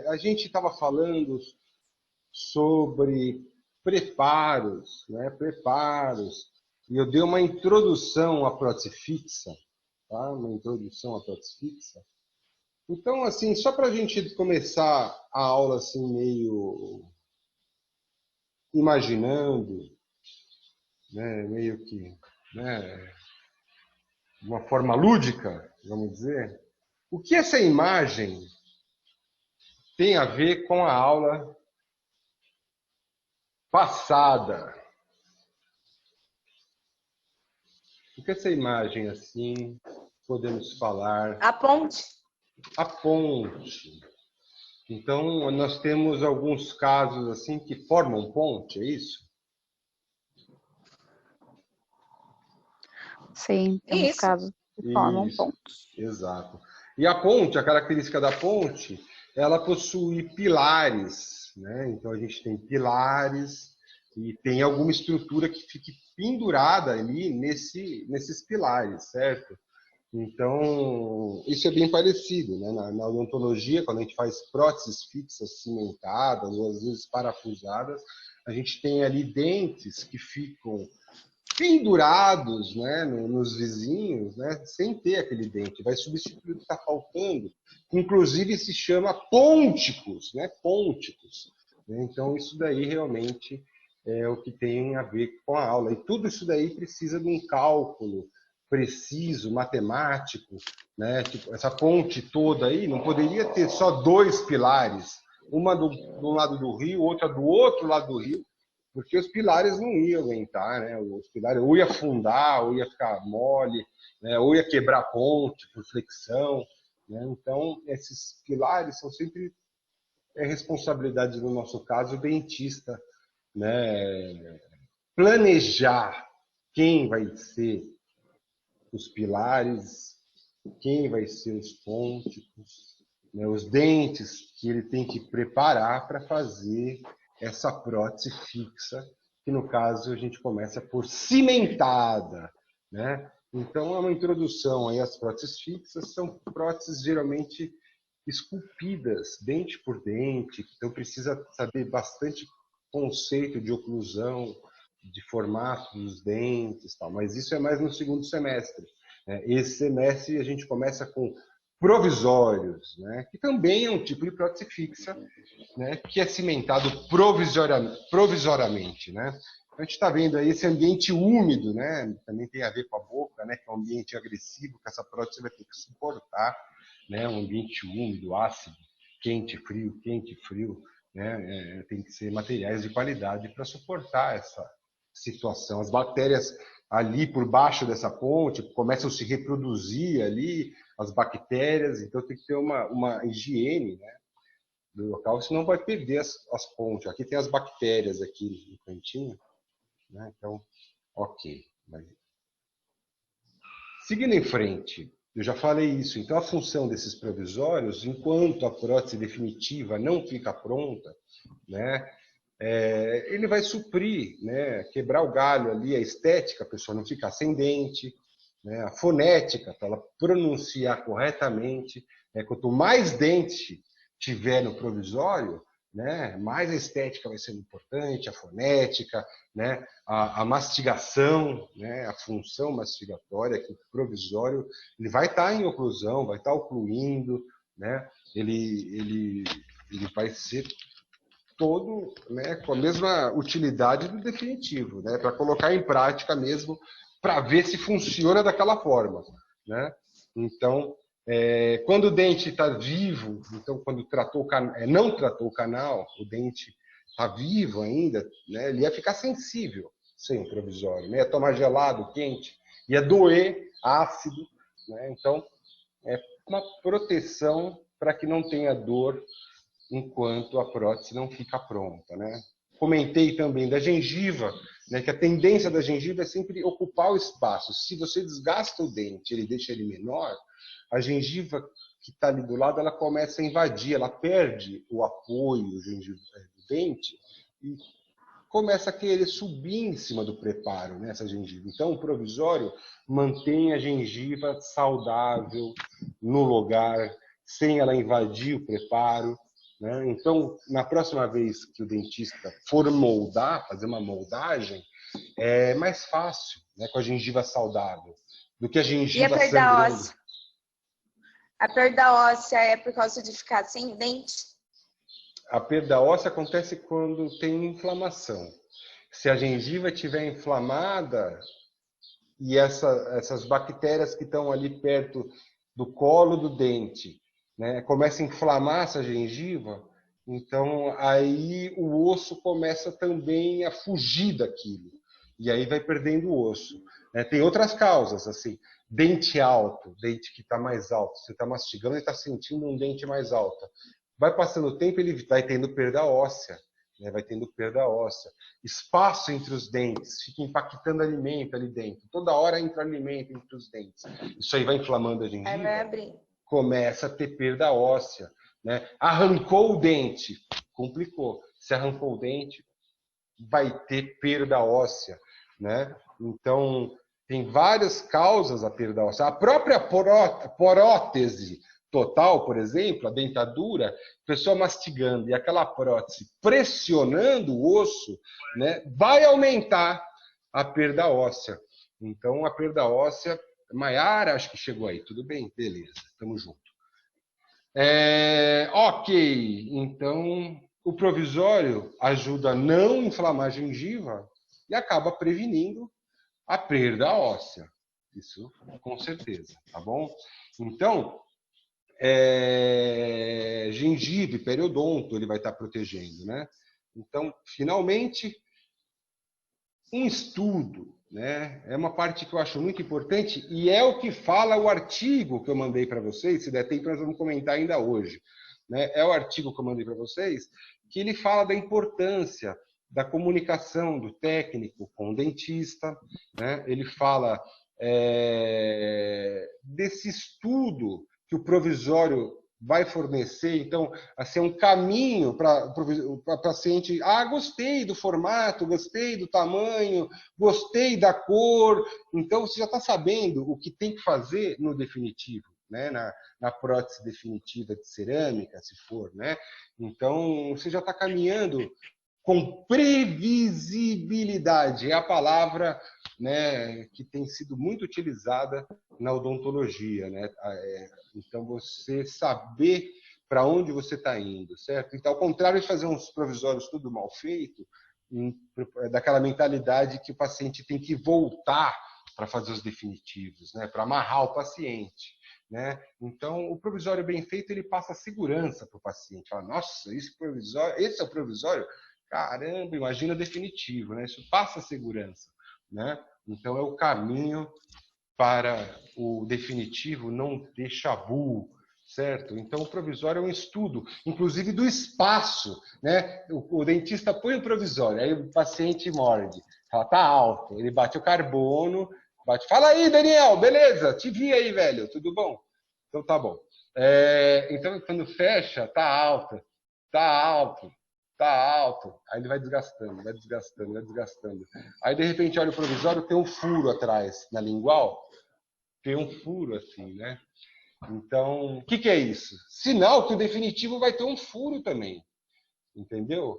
A gente estava falando sobre preparos, né? Preparos. E eu dei uma introdução à prótese fixa, tá? Uma introdução à prótese fixa. Então, assim, só para a gente começar a aula assim meio imaginando, né? Meio que, né? De uma forma lúdica, vamos dizer, o que essa imagem tem a ver com a aula passada? O que essa imagem assim podemos falar? A ponte. A ponte. Então, nós temos alguns casos assim que formam ponte, é isso? Sim, temos Isso. casos que formam Isso, pontos. exato. E a ponte, a característica da ponte, ela possui pilares, né? Então a gente tem pilares e tem alguma estrutura que fique pendurada ali nesses pilares, certo? Então, isso é bem parecido, né? Na odontologia, quando a gente faz próteses fixas, cimentadas, ou às vezes parafusadas, a gente tem ali dentes que ficam pendurados, né, nos vizinhos, né, sem ter aquele dente, vai substituir o que está faltando. Inclusive se chama pônticos, né, pônticos. Então isso daí realmente é o que tem a ver com a aula. E tudo isso daí precisa de um cálculo preciso, matemático, né? Tipo, essa ponte toda aí não poderia ter só dois pilares, uma de um lado do rio, outra do outro lado do rio, porque os pilares não iam aguentar, né? Os pilares ou ia afundar, ou ia ficar mole, né? Ou ia quebrar a ponte por flexão, né? Então, esses pilares são sempre responsabilidade, no nosso caso, do dentista, né? Planejar quem vai ser os pilares, quem vai ser os pônticos, né? Os dentes que ele tem que preparar para fazer essa prótese fixa, que no caso a gente começa por cimentada, né? Então é uma introdução aí às próteses fixas, são próteses geralmente esculpidas, dente por dente, então precisa saber bastante conceito de oclusão, de formato dos dentes, tal. Mas isso é mais no segundo semestre. Esse semestre a gente começa com provisórios, né? Que também é um tipo de prótese fixa, né? Que é cimentado provisoriamente, né? A gente está vendo aí esse ambiente úmido, né? Também tem a ver com a boca, né? Que é um ambiente agressivo que essa prótese vai ter que suportar, né? Um ambiente úmido, ácido, quente, frio, né? Tem que ser materiais de qualidade para suportar essa situação. As bactérias ali por baixo dessa ponte começam a se reproduzir ali, as bactérias, então tem que ter uma higiene, né, do local, senão vai perder as pontes. Aqui tem as bactérias aqui no cantinho, né? Então, ok. Seguindo em frente, eu já falei isso, então a função desses provisórios, enquanto a prótese definitiva não fica pronta, né, ele vai suprir, né, quebrar o galho ali, a estética, a pessoa não ficar sem dente, né, a fonética, para ela pronunciar corretamente. Quanto mais dente tiver no provisório, né, mais a estética vai ser importante, a fonética, né, a mastigação, né, a função mastigatória, que o provisório ele vai estar em oclusão, vai estar ocluindo, né, ele vai ser todo, né, com a mesma utilidade do definitivo, né, para colocar em prática mesmo, para ver se funciona daquela forma, né? Então, quando o dente está vivo, então quando não tratou o canal, o dente está vivo ainda, né, ele ia ficar sensível sem o provisório, né? Ia tomar gelado, quente, ia doer, ácido, né? Então, é uma proteção para que não tenha dor enquanto a prótese não fica pronta, né? Comentei também da gengiva, né, que a tendência da gengiva é sempre ocupar o espaço. Se você desgasta o dente, ele deixa ele menor, a gengiva que está ali do lado, ela começa a invadir, ela perde o apoio do dente e começa a querer subir em cima do preparo, né, essa gengiva. Então, o provisório mantém a gengiva saudável no lugar, sem ela invadir o preparo, né? Então, na próxima vez que o dentista for moldar, fazer uma moldagem, é mais fácil, né, com a gengiva saudável, do que a E a gengiva perda sangrando. óssea? A perda óssea é por causa de ficar sem dente? A perda óssea acontece quando tem inflamação. Se a gengiva estiver inflamada e essas bactérias que estão ali perto do colo do dente, né, começa a inflamar essa gengiva, então aí o osso começa também a fugir daquilo. E aí vai perdendo o osso. Tem outras causas, assim, dente alto, dente que está mais alto. Você está mastigando e está sentindo um dente mais alto. Vai passando o tempo, ele vai tendo perda óssea. Né? Vai tendo perda óssea. Espaço entre os dentes, fica impactando alimento ali dentro. Toda hora entra alimento entre os dentes. Isso aí vai inflamando a Aí vai gengiva, abrir. começa a ter perda óssea. Né? Arrancou o dente, complicou. Se arrancou o dente, vai ter perda óssea. Né? Então, tem várias causas a perda óssea. A própria prótese total, por exemplo, a dentadura, a pessoa mastigando e aquela prótese pressionando o osso, né, vai aumentar a perda óssea. Então, a perda óssea, Maiara, acho que chegou aí, tudo bem? Beleza, estamos juntos. Ok, então o provisório ajuda a não inflamar a gengiva e acaba prevenindo a perda óssea. Isso com certeza, tá bom? Então, gengiva e periodonto ele vai estar protegendo, né? Então, finalmente, um estudo, né? É uma parte que eu acho muito importante e é o que fala o artigo que eu mandei para vocês. Se der tempo, nós vamos comentar ainda hoje. Né? É o artigo que eu mandei para vocês que ele fala da importância da comunicação do técnico com o dentista. Né? Ele fala desse estudo que o provisório vai fornecer, então, assim, um caminho para o paciente. Gostei do formato, gostei do tamanho, gostei da cor. Então, você já está sabendo o que tem que fazer no definitivo, né? Na prótese definitiva de cerâmica, se for, né? Então, você já está caminhando com previsibilidade. É a palavra, né, que tem sido muito utilizada na odontologia, né? Então, você saber para onde você está indo, certo? Então, ao contrário de fazer uns provisórios tudo mal feito, daquela mentalidade que o paciente tem que voltar para fazer os definitivos, né? Para amarrar o paciente. Né? Então, o provisório bem feito, ele passa segurança para o paciente. Fala, nossa, esse é o provisório? Caramba, imagina definitivo, né? Isso passa segurança, né? Então, é o caminho para o definitivo não ter chabu, certo? Então, o provisório é um estudo, inclusive do espaço, né? O dentista põe o provisório, aí o paciente morde, fala, tá alto, ele bate o carbono, fala aí, Daniel, beleza? Te vi aí, velho, tudo bom? Então, tá bom. Então, quando fecha, tá alto, tá alto, tá alto. Aí ele vai desgastando, vai desgastando, vai desgastando. Aí, de repente, olha o provisório, tem um furo atrás na lingual, tem um furo assim, né? Então, o que é isso? Sinal que o definitivo vai ter um furo também, entendeu?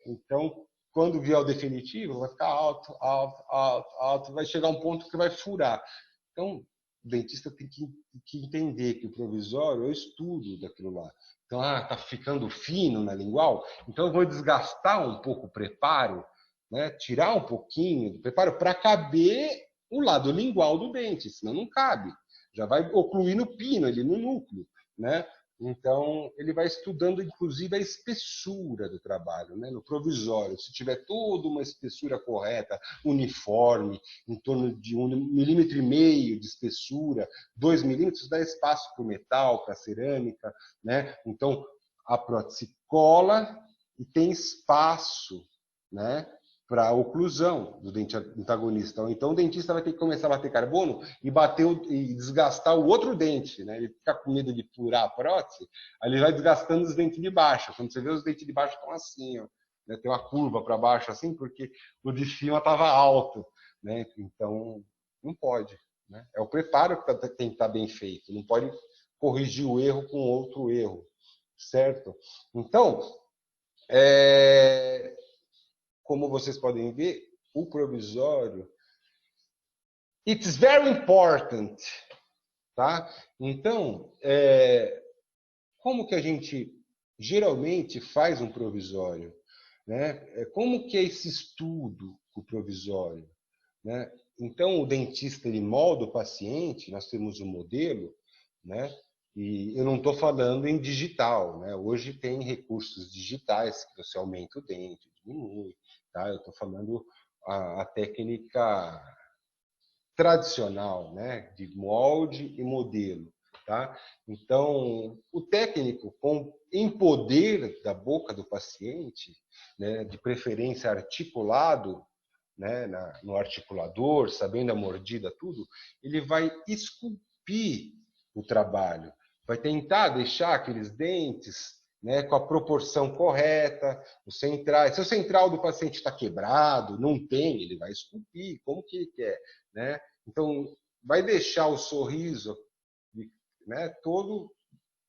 Então, quando vier o definitivo, vai ficar alto, alto, alto, alto, vai chegar um ponto que vai furar. Então, o dentista tem que entender que o provisório é o estudo daquilo lá. Então, tá ficando fino na lingual, então eu vou desgastar um pouco o preparo, né? Tirar um pouquinho do preparo para caber o lado lingual do dente, senão não cabe. Já vai ocluir no pino, ali no núcleo, né? Então, ele vai estudando, inclusive, a espessura do trabalho, né? No provisório. Se tiver toda uma espessura correta, uniforme, em torno de 1,5 mm de espessura, 2 milímetros, dá espaço para o metal, para a cerâmica, né? Então, a prótese cola e tem espaço, né, para a oclusão do dente antagonista. Então, o dentista vai ter que começar a bater carbono e desgastar o outro dente. Né? Ele fica com medo de furar a prótese, aí ele vai desgastando os dentes de baixo. Quando você vê, os dentes de baixo estão assim, ó, né? Tem uma curva para baixo, assim, porque o de cima estava alto. Né? Então, não pode. Né? É o preparo que tem que estar bem feito. Não pode corrigir o erro com outro erro. certo? Então, como vocês podem ver, o provisório, it's very important, tá? Então, como que a gente geralmente faz um provisório, né? Como que é esse estudo com o provisório, né? Então, o dentista ele molda o paciente, nós temos um modelo, né? E eu não estou falando em digital, né? Hoje tem recursos digitais que você aumenta o dente, diminui, tá? Eu estou falando a técnica tradicional, né? De molde e modelo, tá? Então, o técnico, em poder da boca do paciente, né? De preferência articulado, né, no articulador, sabendo a mordida, tudo, ele vai esculpir o trabalho, vai tentar deixar aqueles dentes, né, com a proporção correta, os centrais. Se o central do paciente está quebrado, não tem, ele vai esculpir, como que ele quer, né? Então, vai deixar o sorriso, né, todo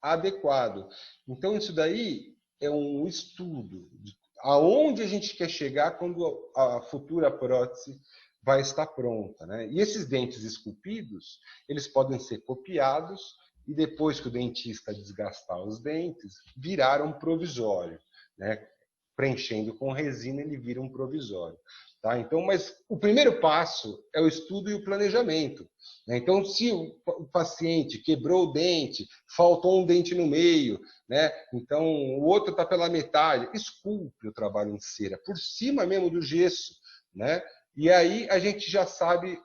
adequado. Então, isso daí é um estudo de aonde a gente quer chegar quando a futura prótese vai estar pronta, né? E esses dentes esculpidos, eles podem ser copiados e depois que o dentista desgastar os dentes, virar um provisório, né? Preenchendo com resina, ele vira um provisório. Tá? Então, mas o primeiro passo é o estudo e o planejamento. Né? Então, se o paciente quebrou o dente, faltou um dente no meio, né? Então o outro está pela metade, esculpe o trabalho em cera, por cima mesmo do gesso. Né? E aí a gente já sabe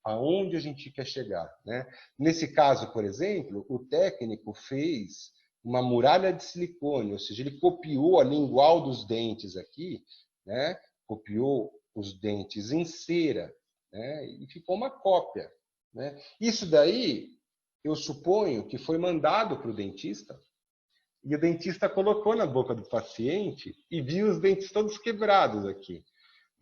aonde a gente quer chegar. Né? Nesse caso, por exemplo, o técnico fez uma muralha de silicone, ou seja, ele copiou a lingual dos dentes aqui, né? Copiou os dentes em cera, né? E ficou uma cópia. Né? Isso daí, eu suponho que foi mandado para o dentista, e o dentista colocou na boca do paciente e viu os dentes todos quebrados aqui.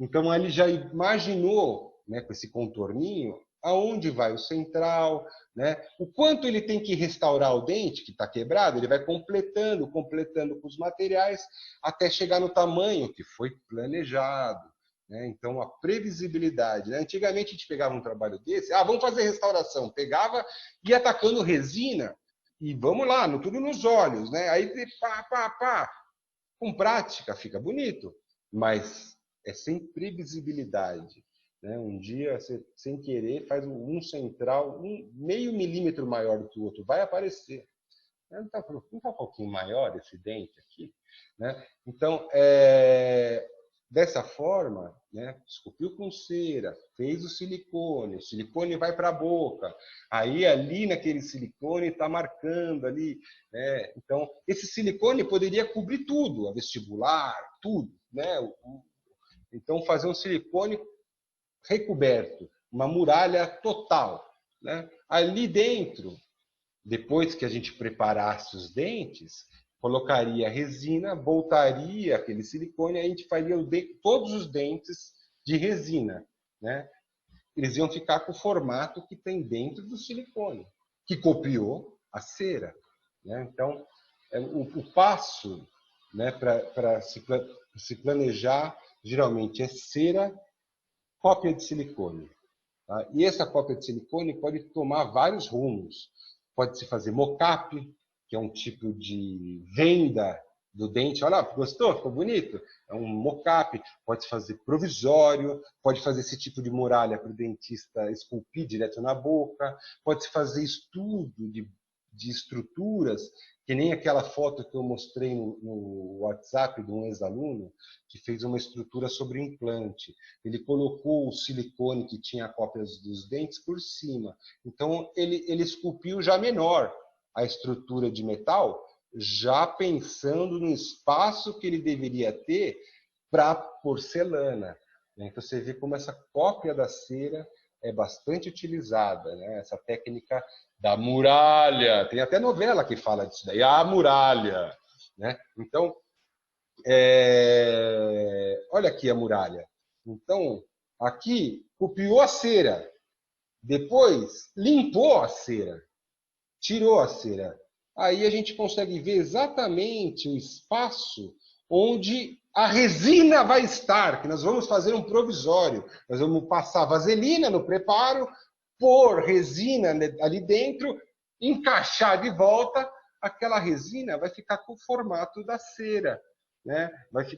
Então, ele já imaginou, né, com esse contorninho, aonde vai o central, né? O quanto ele tem que restaurar o dente que está quebrado, ele vai completando com os materiais, até chegar no tamanho que foi planejado. Né? Então, a previsibilidade. Né? Antigamente, a gente pegava um trabalho desse, vamos fazer restauração. Pegava, ia atacando resina, e vamos lá, tudo nos olhos. Né? Aí, pá. Com prática, fica bonito, mas é sem previsibilidade. Né? Um dia, você, sem querer, faz um central meio milímetro maior do que o outro, vai aparecer. Não está um pouquinho maior esse dente aqui? Né? Então, dessa forma, né, esculpiu com cera, fez o silicone vai para a boca, aí ali naquele silicone está marcando ali. Né? Então, esse silicone poderia cobrir tudo, a vestibular, tudo. Né? Então, fazer um silicone recoberto, uma muralha total. Né? Ali dentro, depois que a gente preparasse os dentes, colocaria resina, voltaria aquele silicone, aí a gente faria todos os dentes de resina. Né? Eles iam ficar com o formato que tem dentro do silicone, que copiou a cera. Né? Então, o passo, né, para se planejar, geralmente é cera, cópia de silicone. Tá? E essa cópia de silicone pode tomar vários rumos. Pode-se fazer mocap, que é um tipo de venda do dente. Olha, gostou? Ficou bonito? É um mocap. Pode fazer provisório, pode fazer esse tipo de muralha para o dentista esculpir direto na boca, pode-se fazer estudo de estruturas, que nem aquela foto que eu mostrei no WhatsApp de um ex-aluno, que fez uma estrutura sobre implante. Ele colocou o silicone que tinha cópias dos dentes por cima. Então, ele esculpiu já menor a estrutura de metal, já pensando no espaço que ele deveria ter para porcelana. Então, você vê como essa cópia da cera é bastante utilizada, né? Essa técnica da muralha. Tem até novela que fala disso daí, a muralha. Né? Então, olha aqui a muralha. Então, aqui copiou a cera, depois limpou a cera, tirou a cera, aí a gente consegue ver exatamente o espaço onde a resina vai estar, que nós vamos fazer um provisório. Nós vamos passar vaselina no preparo, pôr resina ali dentro, encaixar de volta, aquela resina vai ficar com o formato da cera. Né?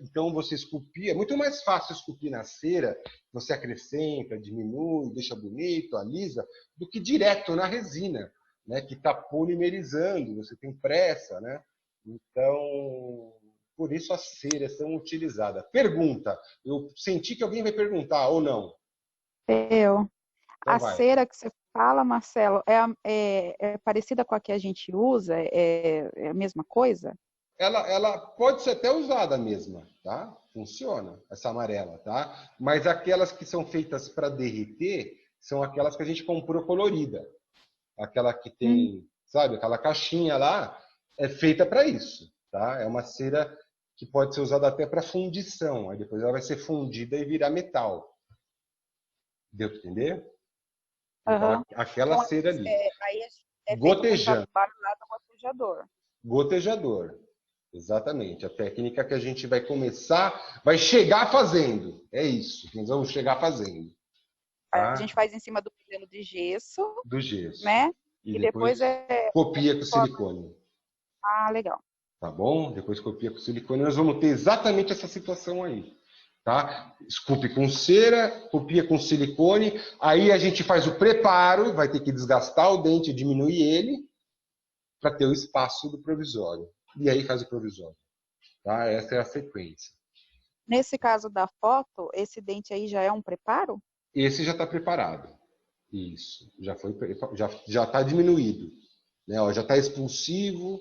Então você esculpir, é muito mais fácil esculpir na cera, você acrescenta, diminui, deixa bonito, alisa, do que direto na resina, né? Que está polimerizando, você tem pressa, né? Então, por isso as ceras são utilizadas. Pergunta, eu senti que alguém vai perguntar ou não? Eu. Então A vai. cera que você fala, Marcelo, é parecida com a que a gente usa? É a mesma coisa? Ela pode ser até usada mesma, tá? Funciona, essa amarela, tá? Mas aquelas que são feitas para derreter são aquelas que a gente comprou colorida. Aquela que tem, sabe, aquela caixinha lá, é feita para isso, tá? É uma cera que pode ser usada até para fundição. Aí depois ela vai ser fundida e virar metal. Deu para entender? Então, Uhum. aquela cera ali. Aí é feito com Gotejando. trabalho lá do gotejador. Gotejador. Exatamente. A técnica que a gente vai começar, vai chegar fazendo. É isso que nós vamos chegar fazendo. Tá? A gente faz em cima do modelo de gesso, Do gesso. né? E depois copia com silicone. Ah, legal. Tá bom? Depois copia com silicone. Nós vamos ter exatamente essa situação aí. Tá? Esculpe com cera, copia com silicone. Aí a gente faz o preparo, vai ter que desgastar o dente, diminuir ele, para ter o espaço do provisório. E aí faz o provisório. Tá? Essa é a sequência. Nesse caso da foto, esse dente aí já é um preparo? Esse já está preparado. Isso. Já está diminuído. Né? Ó, já está expulsivo.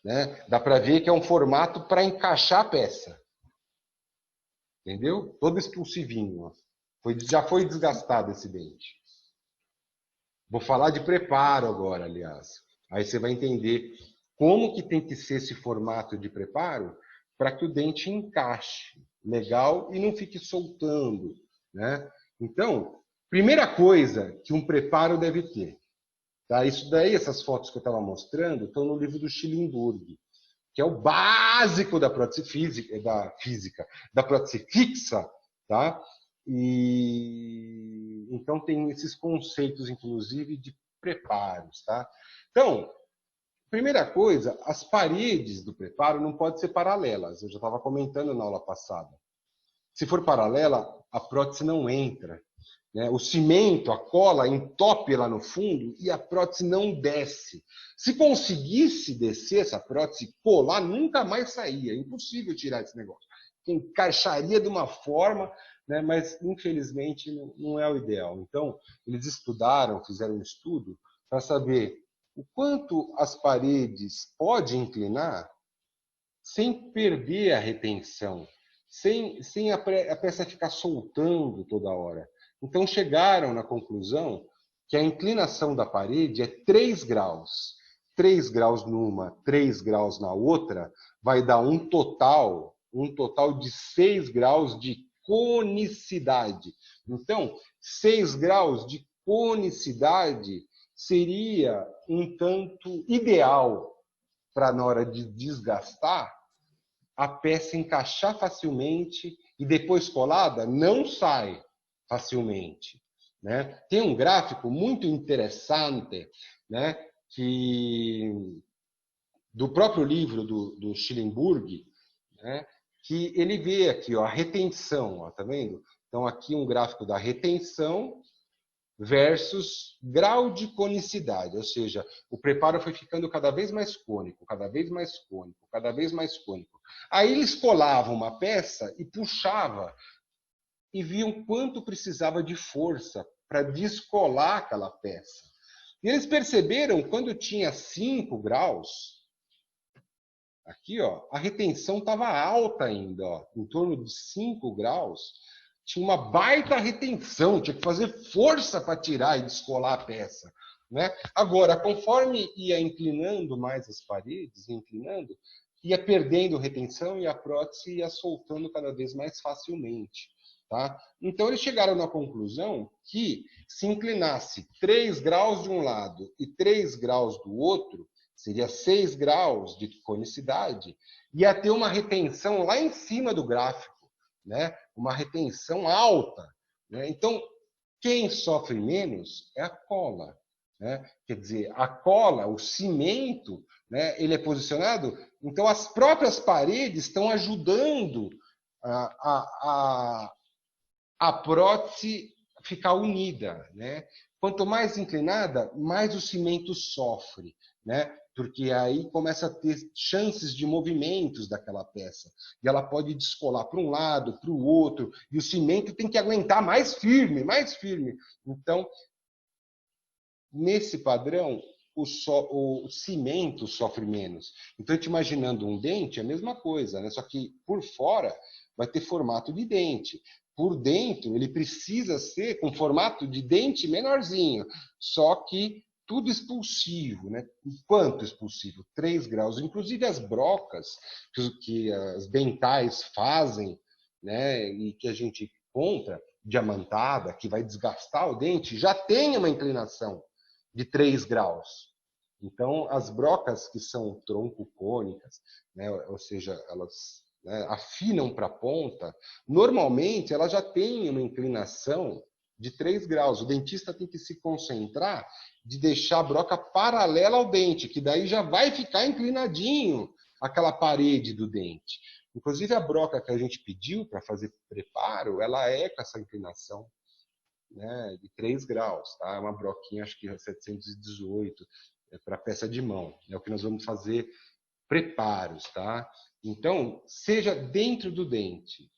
Né? Dá para ver que é um formato para encaixar a peça. Entendeu? Todo expulsivinho. Ó. Já foi desgastado esse dente. Vou falar de preparo agora, aliás. Aí você vai entender como que tem que ser esse formato de preparo para que o dente encaixe legal e não fique soltando. Né? Então, primeira coisa que um preparo deve ter. Tá? Isso daí, essas fotos que eu estava mostrando, estão no livro do Schillenburg, que é o básico da prótese da prótese fixa, tá? E então tem esses conceitos, inclusive, de preparos, tá? Então, primeira coisa, as paredes do preparo não podem ser paralelas. Eu já estava comentando na aula passada. Se for paralela, a prótese não entra. Né? O cimento, a cola, entope lá no fundo e a prótese não desce. Se conseguisse descer essa prótese, colar, nunca mais saía. É impossível tirar esse negócio. Encaixaria de uma forma, né? Mas infelizmente não é o ideal. Então, eles estudaram, fizeram um estudo para saber o quanto as paredes podem inclinar sem perder a retenção, sem a peça ficar soltando toda hora. Então chegaram na conclusão que a inclinação da parede é 3 graus. 3 graus numa, 3 graus na outra, vai dar um total de 6 graus de conicidade. Então, 6 graus de conicidade seria um tanto ideal para, na hora de desgastar, a peça encaixar facilmente e depois colada não sai facilmente. Né? Tem um gráfico muito interessante, né, do próprio livro do Schillenburg, né, que ele vê aqui ó, a retenção, ó, tá vendo? Então aqui um gráfico da retenção versus grau de conicidade, ou seja, o preparo foi ficando cada vez mais cônico, cada vez mais cônico, cada vez mais cônico. Aí eles colavam uma peça e puxava e viam quanto precisava de força para descolar aquela peça. E eles perceberam quando tinha 5 graus, aqui ó, a retenção estava alta ainda, ó, em torno de 5 graus, tinha uma baita retenção, tinha que fazer força para tirar e descolar a peça. Né? Agora, conforme ia inclinando mais as paredes, ia perdendo retenção e a prótese ia soltando cada vez mais facilmente. Tá? Então, eles chegaram na conclusão que se inclinasse 3 graus de um lado e 3 graus do outro, seria 6 graus de conicidade, ia ter uma retenção lá em cima do gráfico, né? Uma retenção alta, né? Então, quem sofre menos é a cola, né? Quer dizer, a cola, o cimento, né, ele é posicionado, então as próprias paredes estão ajudando a prótese ficar unida, né? Quanto mais inclinada, mais o cimento sofre, né? Porque aí começa a ter chances de movimentos daquela peça. E ela pode descolar para um lado, para o outro, e o cimento tem que aguentar mais firme, mais firme. Então, nesse padrão, o cimento sofre menos. Então, a gente imaginando um dente, é a mesma coisa, né? Só que por fora vai ter formato de dente. Por dentro, ele precisa ser com formato de dente menorzinho, só que tudo expulsivo, né? Quanto expulsivo? 3 graus. Inclusive as brocas que as dentais fazem, né? E que a gente compra, diamantada, que vai desgastar o dente, já tem uma inclinação de 3 graus. Então, as brocas que são tronco-cônicas, né? Ou seja, elas, né, afinam para a ponta, normalmente ela já tem uma inclinação de 3 graus. O dentista tem que se concentrar de deixar a broca paralela ao dente, que daí já vai ficar inclinadinho aquela parede do dente. Inclusive a broca que a gente pediu para fazer preparo, ela é com essa inclinação, né, de 3 graus. Tá? É uma broquinha, acho que é 718, para peça de mão. É o que nós vamos fazer preparos, tá? Então, seja dentro do dente,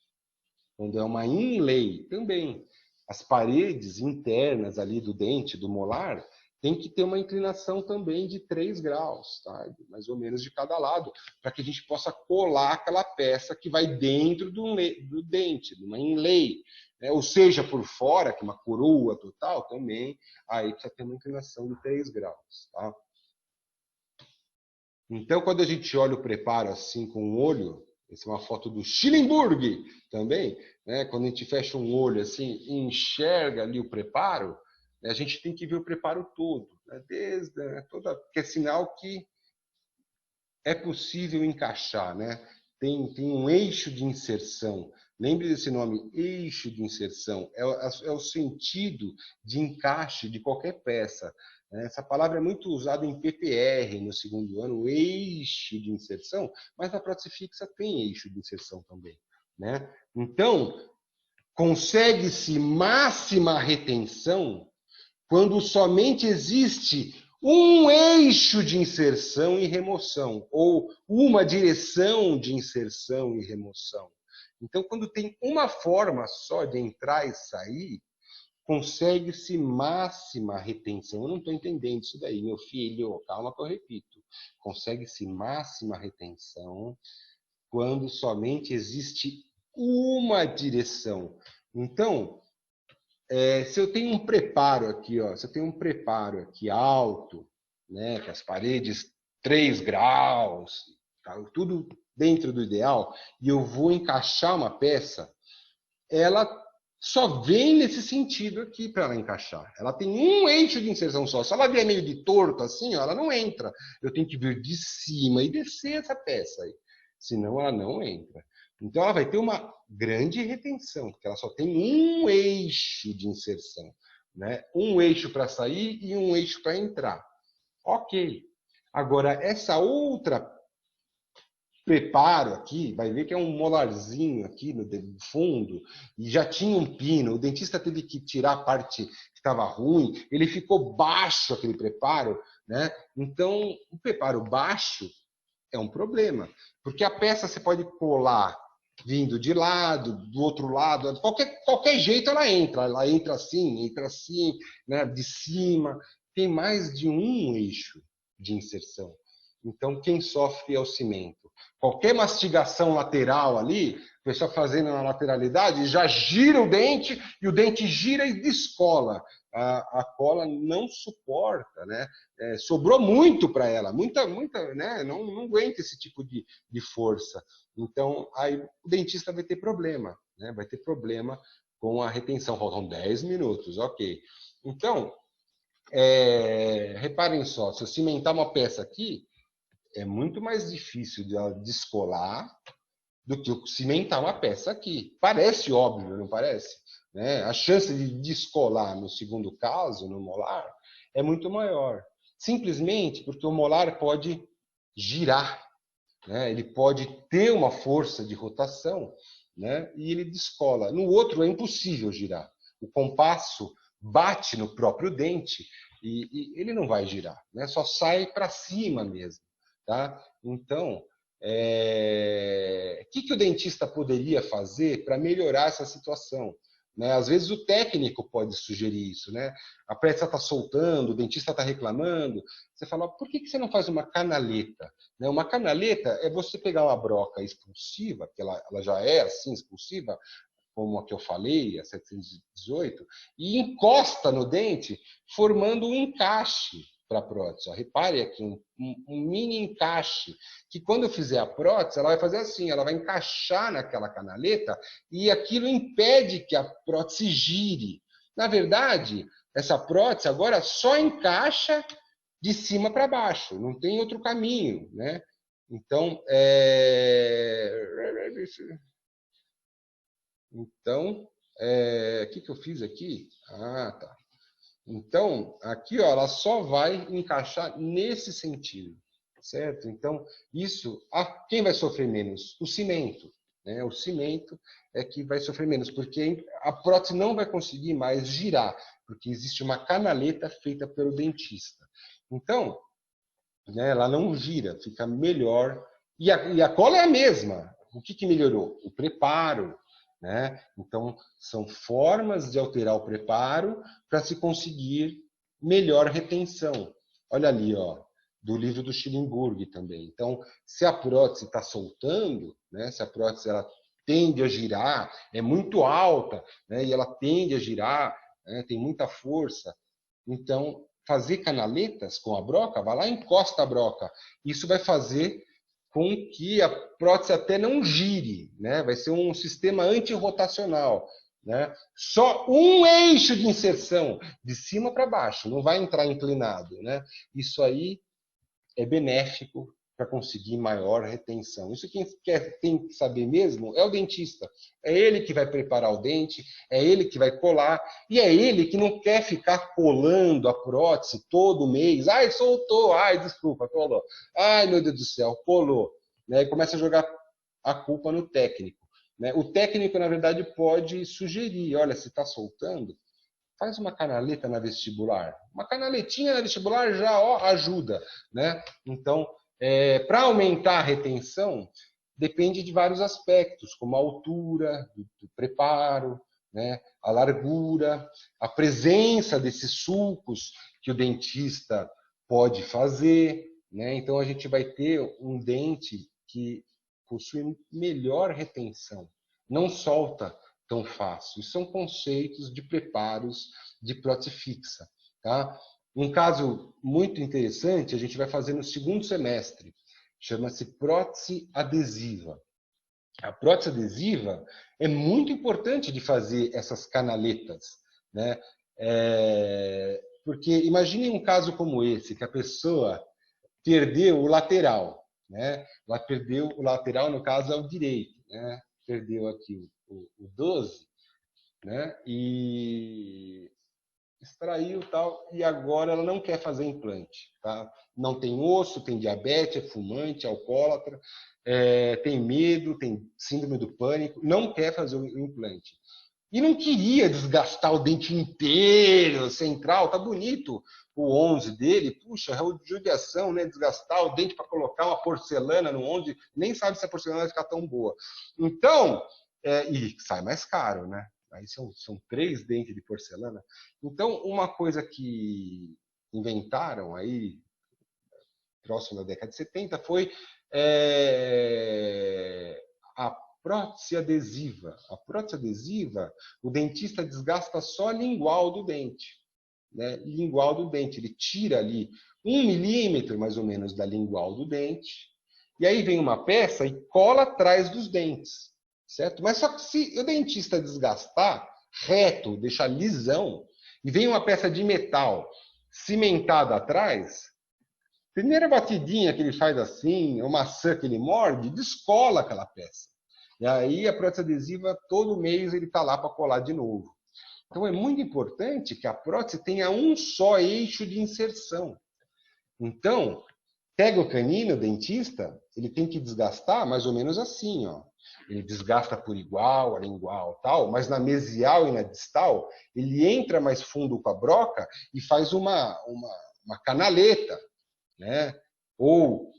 quando é uma inlay, também. As paredes internas ali do dente, do molar, tem que ter uma inclinação também de 3 graus, tá? Mais ou menos de cada lado, para que a gente possa colar aquela peça que vai dentro do dente, de uma inlay. Né? Ou seja, por fora, que é uma coroa total, também, aí precisa ter uma inclinação de 3 graus, tá? Então, quando a gente olha o preparo assim com o olho, essa é uma foto do Schillenburg também, né? Quando a gente fecha um olho assim e enxerga ali o preparo, né? A gente tem que ver o preparo todo, né? Desde toda, porque é sinal que é possível encaixar, né? Tem um eixo de inserção. Lembre desse nome, eixo de inserção. É o sentido de encaixe de qualquer peça. Essa palavra é muito usada em PPR no segundo ano, eixo de inserção, mas na prótese fixa tem eixo de inserção também, né? Então, consegue-se máxima retenção quando somente existe um eixo de inserção e remoção, ou uma direção de inserção e remoção. Então, quando tem uma forma só de entrar e sair, consegue-se máxima retenção. Eu não estou entendendo isso daí, meu filho. Calma que eu repito. Consegue-se máxima retenção quando somente existe uma direção. Então, se eu tenho um preparo aqui, ó, se eu tenho um preparo aqui alto, né, com as paredes 3 graus, tá, tudo dentro do ideal, e eu vou encaixar uma peça, ela só vem nesse sentido aqui para ela encaixar. Ela tem um eixo de inserção só. Se ela vier meio de torto assim, ó, ela não entra. Eu tenho que vir de cima e descer essa peça aí. Senão ela não entra. Então ela vai ter uma grande retenção, porque ela só tem um eixo de inserção, né? Um eixo para sair e um eixo para entrar. Ok. Agora, essa outra preparo aqui, vai ver que é um molarzinho aqui no fundo, e já tinha um pino, o dentista teve que tirar a parte que estava ruim, ele ficou baixo aquele preparo, né? Então, o preparo baixo é um problema, porque a peça você pode colar vindo de lado, do outro lado, qualquer jeito ela entra assim, né? De cima, tem mais de um eixo de inserção. Então, quem sofre é o cimento. Qualquer mastigação lateral ali, o pessoal fazendo na lateralidade, já gira o dente e o dente gira e descola. A cola não suporta, né? Sobrou muito para ela, muita, né? Não aguenta esse tipo de força. Então, aí o dentista vai ter problema, né? Vai ter problema com a retenção. Faltam 10 minutos, ok. Então, reparem só, se eu cimentar uma peça aqui, é muito mais difícil de ela descolar do que eu cimentar uma peça aqui. Parece óbvio, não parece? Né? A chance de descolar no segundo caso, no molar, é muito maior. Simplesmente porque o molar pode girar, né? Ele pode ter uma força de rotação, né? E ele descola. No outro é impossível girar. O compasso bate no próprio dente e ele não vai girar, né? Só sai para cima mesmo. Tá? Então, o que o dentista poderia fazer para melhorar essa situação? Né? Às vezes o técnico pode sugerir isso, né? A peça está soltando, o dentista está reclamando. Você fala, por que você não faz uma canaleta? Né? Uma canaleta é você pegar uma broca expulsiva, que ela já é assim expulsiva, como a que eu falei, a 718, e encosta no dente, formando um encaixe para a prótese. Ó, repare aqui, um mini encaixe, que quando eu fizer a prótese, ela vai fazer assim, ela vai encaixar naquela canaleta e aquilo impede que a prótese gire. Na verdade, essa prótese agora só encaixa de cima para baixo, não tem outro caminho, né? Então, o que eu fiz aqui? Ah, tá. Então, aqui, ó, ela só vai encaixar nesse sentido, certo? Então, quem vai sofrer menos? O cimento, né? O cimento é que vai sofrer menos, porque a prótese não vai conseguir mais girar, porque existe uma canaleta feita pelo dentista. Então, né, ela não gira, fica melhor. E a cola é a mesma. O que melhorou? O preparo. Né? Então, são formas de alterar o preparo para se conseguir melhor retenção. Olha ali, ó, do livro do Schillingburg também. Então, se a prótese está soltando, né, se a prótese ela tende a girar, é muito alta, né, e ela tende a girar, né, tem muita força, então, fazer canaletas com a broca, vai lá e encosta a broca. Isso vai fazer com que a prótese até não gire, né? Vai ser um sistema antirrotacional, né? Só um eixo de inserção, de cima para baixo, não vai entrar inclinado, né? Isso aí é benéfico para conseguir maior retenção. Isso quem tem que saber mesmo é o dentista. É ele que vai preparar o dente, é ele que vai colar, e é ele que não quer ficar colando a prótese todo mês. Ai, soltou, ai, desculpa, colou. Ai, meu Deus do céu, colou. Né? E começa a jogar a culpa no técnico. Né? O técnico, na verdade, pode sugerir, olha, se está soltando, faz uma canaleta na vestibular. Uma canaletinha na vestibular já ajuda. Né? Então, para aumentar a retenção, depende de vários aspectos, como a altura do preparo, né? A largura, a presença desses sulcos que o dentista pode fazer. Né? Então, a gente vai ter um dente que possui melhor retenção, não solta tão fácil. São conceitos de preparos de prótese fixa. Tá? Um caso muito interessante, a gente vai fazer no segundo semestre, chama-se prótese adesiva. A prótese adesiva é muito importante de fazer essas canaletas, né? Porque imagine um caso como esse, que a pessoa perdeu o lateral, né? Ela perdeu o lateral, no caso, é o direito, né? Perdeu aqui o 12, né? E extraiu tal, e agora ela não quer fazer implante. Tá? Não tem osso, tem diabetes, é fumante, é alcoólatra, tem medo, tem síndrome do pânico, não quer fazer o implante. E não queria desgastar o dente inteiro, central, tá bonito o 11 dele, puxa, é judiação, né? Desgastar o dente para colocar uma porcelana no 11, nem sabe se a porcelana vai ficar tão boa. Então, e sai mais caro, né? Aí são 3 dentes de porcelana. Então, uma coisa que inventaram aí, próximo da década de 70, foi a prótese adesiva. A prótese adesiva, o dentista desgasta só a lingual do dente. Né? Lingual do dente. Ele tira ali 1 milímetro, mais ou menos, da lingual do dente, e aí vem uma peça e cola atrás dos dentes. Certo? Mas só que se o dentista desgastar reto, deixar lisão, e vem uma peça de metal cimentada atrás, Primeira batidinha que ele faz assim, uma maçã que ele morde, descola aquela peça. E aí a prótese adesiva, todo mês ele está lá para colar de novo. Então é muito importante que a prótese tenha um só eixo de inserção. Então, pega o canino, o dentista, ele tem que desgastar mais ou menos assim, ó. Ele desgasta por igual, a lingual, tal, mas na mesial e na distal, ele entra mais fundo com a broca e faz uma canaleta, né? Ou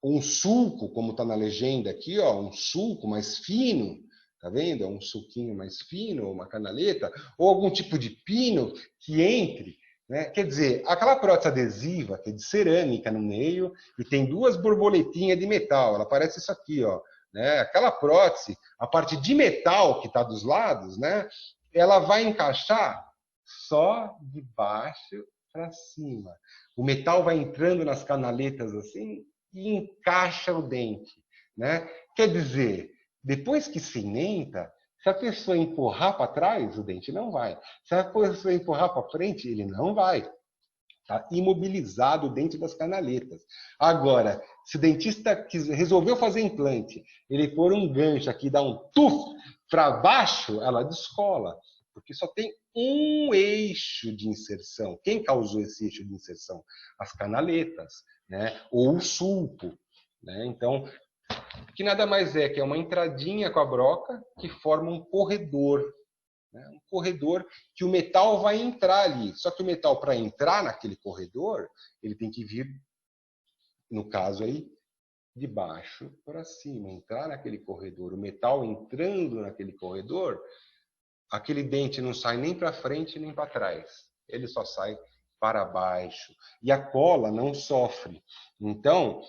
um sulco, como está na legenda aqui, ó, um sulco mais fino, tá vendo? Um sulquinho mais fino, uma canaleta, ou algum tipo de pino que entre, né? Quer dizer, aquela prótese adesiva, que é de cerâmica no meio, e tem duas borboletinhas de metal, ela parece isso aqui, ó, né? Aquela prótese, a parte de metal que está dos lados, né? Ela vai encaixar só de baixo para cima. O metal vai entrando nas canaletas assim e encaixa o dente, né? Quer dizer, depois que cimenta, se a pessoa empurrar para trás, o dente não vai. Se a pessoa empurrar para frente, ele não vai. Está imobilizado dentro das canaletas. Agora, se o dentista resolveu fazer implante, ele pôr um gancho aqui, dá um tuf para baixo, ela descola. Porque só tem um eixo de inserção. Quem causou esse eixo de inserção? As canaletas, né? Ou o sulco, né? Então, que nada mais é que é uma entradinha com a broca que forma um corredor, né? Um corredor que o metal vai entrar ali. Só que o metal, para entrar naquele corredor, ele tem que vir, no caso aí, de baixo para cima, entrar naquele corredor. O metal entrando naquele corredor, aquele dente não sai nem para frente nem para trás. Ele só sai para baixo. E a cola não sofre. Então,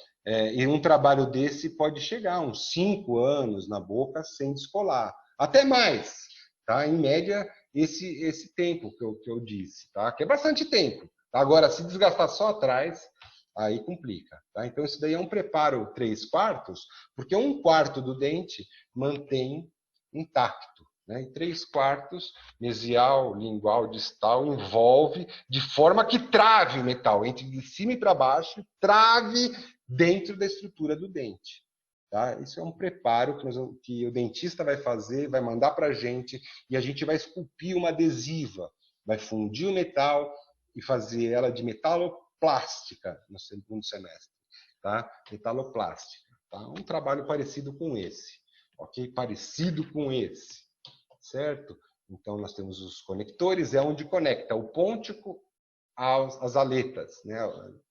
um trabalho desse pode chegar uns 5 anos na boca sem descolar. Até mais. Tá? Em média, esse tempo que eu disse. Tá? Que é bastante tempo. Tá? Agora, se desgastar só atrás, aí complica. Tá? Então, isso daí é um preparo 3/4, porque 1/4 do dente mantém intacto. Né? E 3/4, mesial, lingual, distal, envolve de forma que trave o metal, entre de cima e para baixo, trave dentro da estrutura do dente. Tá? Isso é um preparo que o dentista vai fazer, vai mandar para a gente, e a gente vai esculpir uma adesiva, vai fundir o metal e fazer ela de metaloplástica no segundo semestre. Tá? Metaloplástica. Tá? Um trabalho parecido com esse. Ok? Parecido com esse. Certo? Então, nós temos os conectores, é onde conecta o pôntico às aletas, né?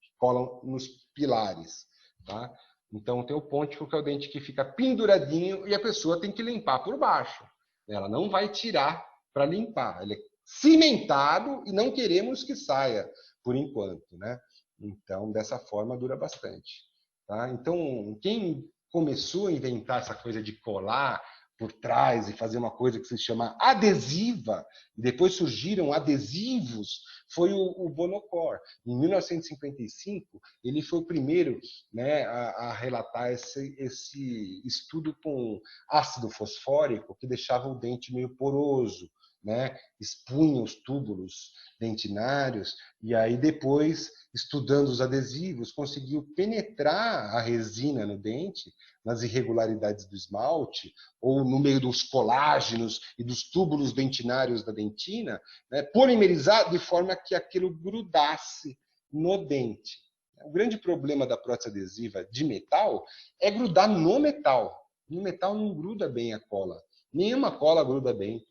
Que colam nos pilares. Tá? Então, tem o pôntico, que é o dente que fica penduradinho e a pessoa tem que limpar por baixo. Ela não vai tirar para limpar. Ele é cimentado e não queremos que saia, por enquanto. Né? Então, dessa forma, dura bastante. Tá? Então, quem começou a inventar essa coisa de colar por trás e fazer uma coisa que se chama adesiva, e depois surgiram adesivos, foi o Bonocor. Em 1955, ele foi o primeiro, né, a relatar esse estudo com ácido fosfórico que deixava o dente meio poroso, né, expunha os túbulos dentinários, e aí depois, estudando os adesivos, conseguiu penetrar a resina no dente, nas irregularidades do esmalte, ou no meio dos colágenos e dos túbulos dentinários da dentina, né, polimerizar de forma que aquilo grudasse no dente. O grande problema da prótese adesiva de metal é grudar no metal. No metal não gruda bem a cola. Nenhuma cola gruda bem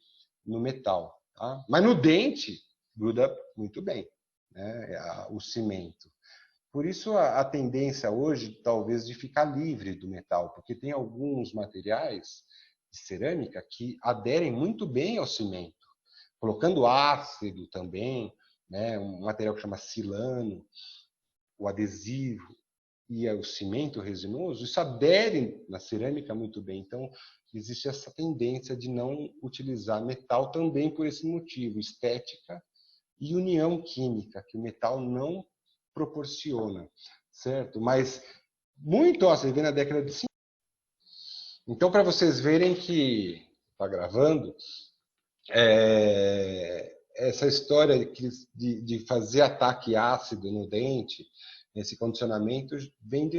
no metal. Tá? Mas no dente, gruda muito bem, né, o cimento. Por isso, a tendência hoje, talvez, de ficar livre do metal, porque tem alguns materiais de cerâmica que aderem muito bem ao cimento, colocando ácido também, né, um material que chama silano, o adesivo e o cimento resinoso, isso adere na cerâmica muito bem. Então, existe essa tendência de não utilizar metal também por esse motivo, estética e união química, que o metal não proporciona, certo? Mas muito, ó, você vê na década de 50. Então, para vocês verem que está gravando, essa história de fazer ataque ácido no dente, esse condicionamento vem de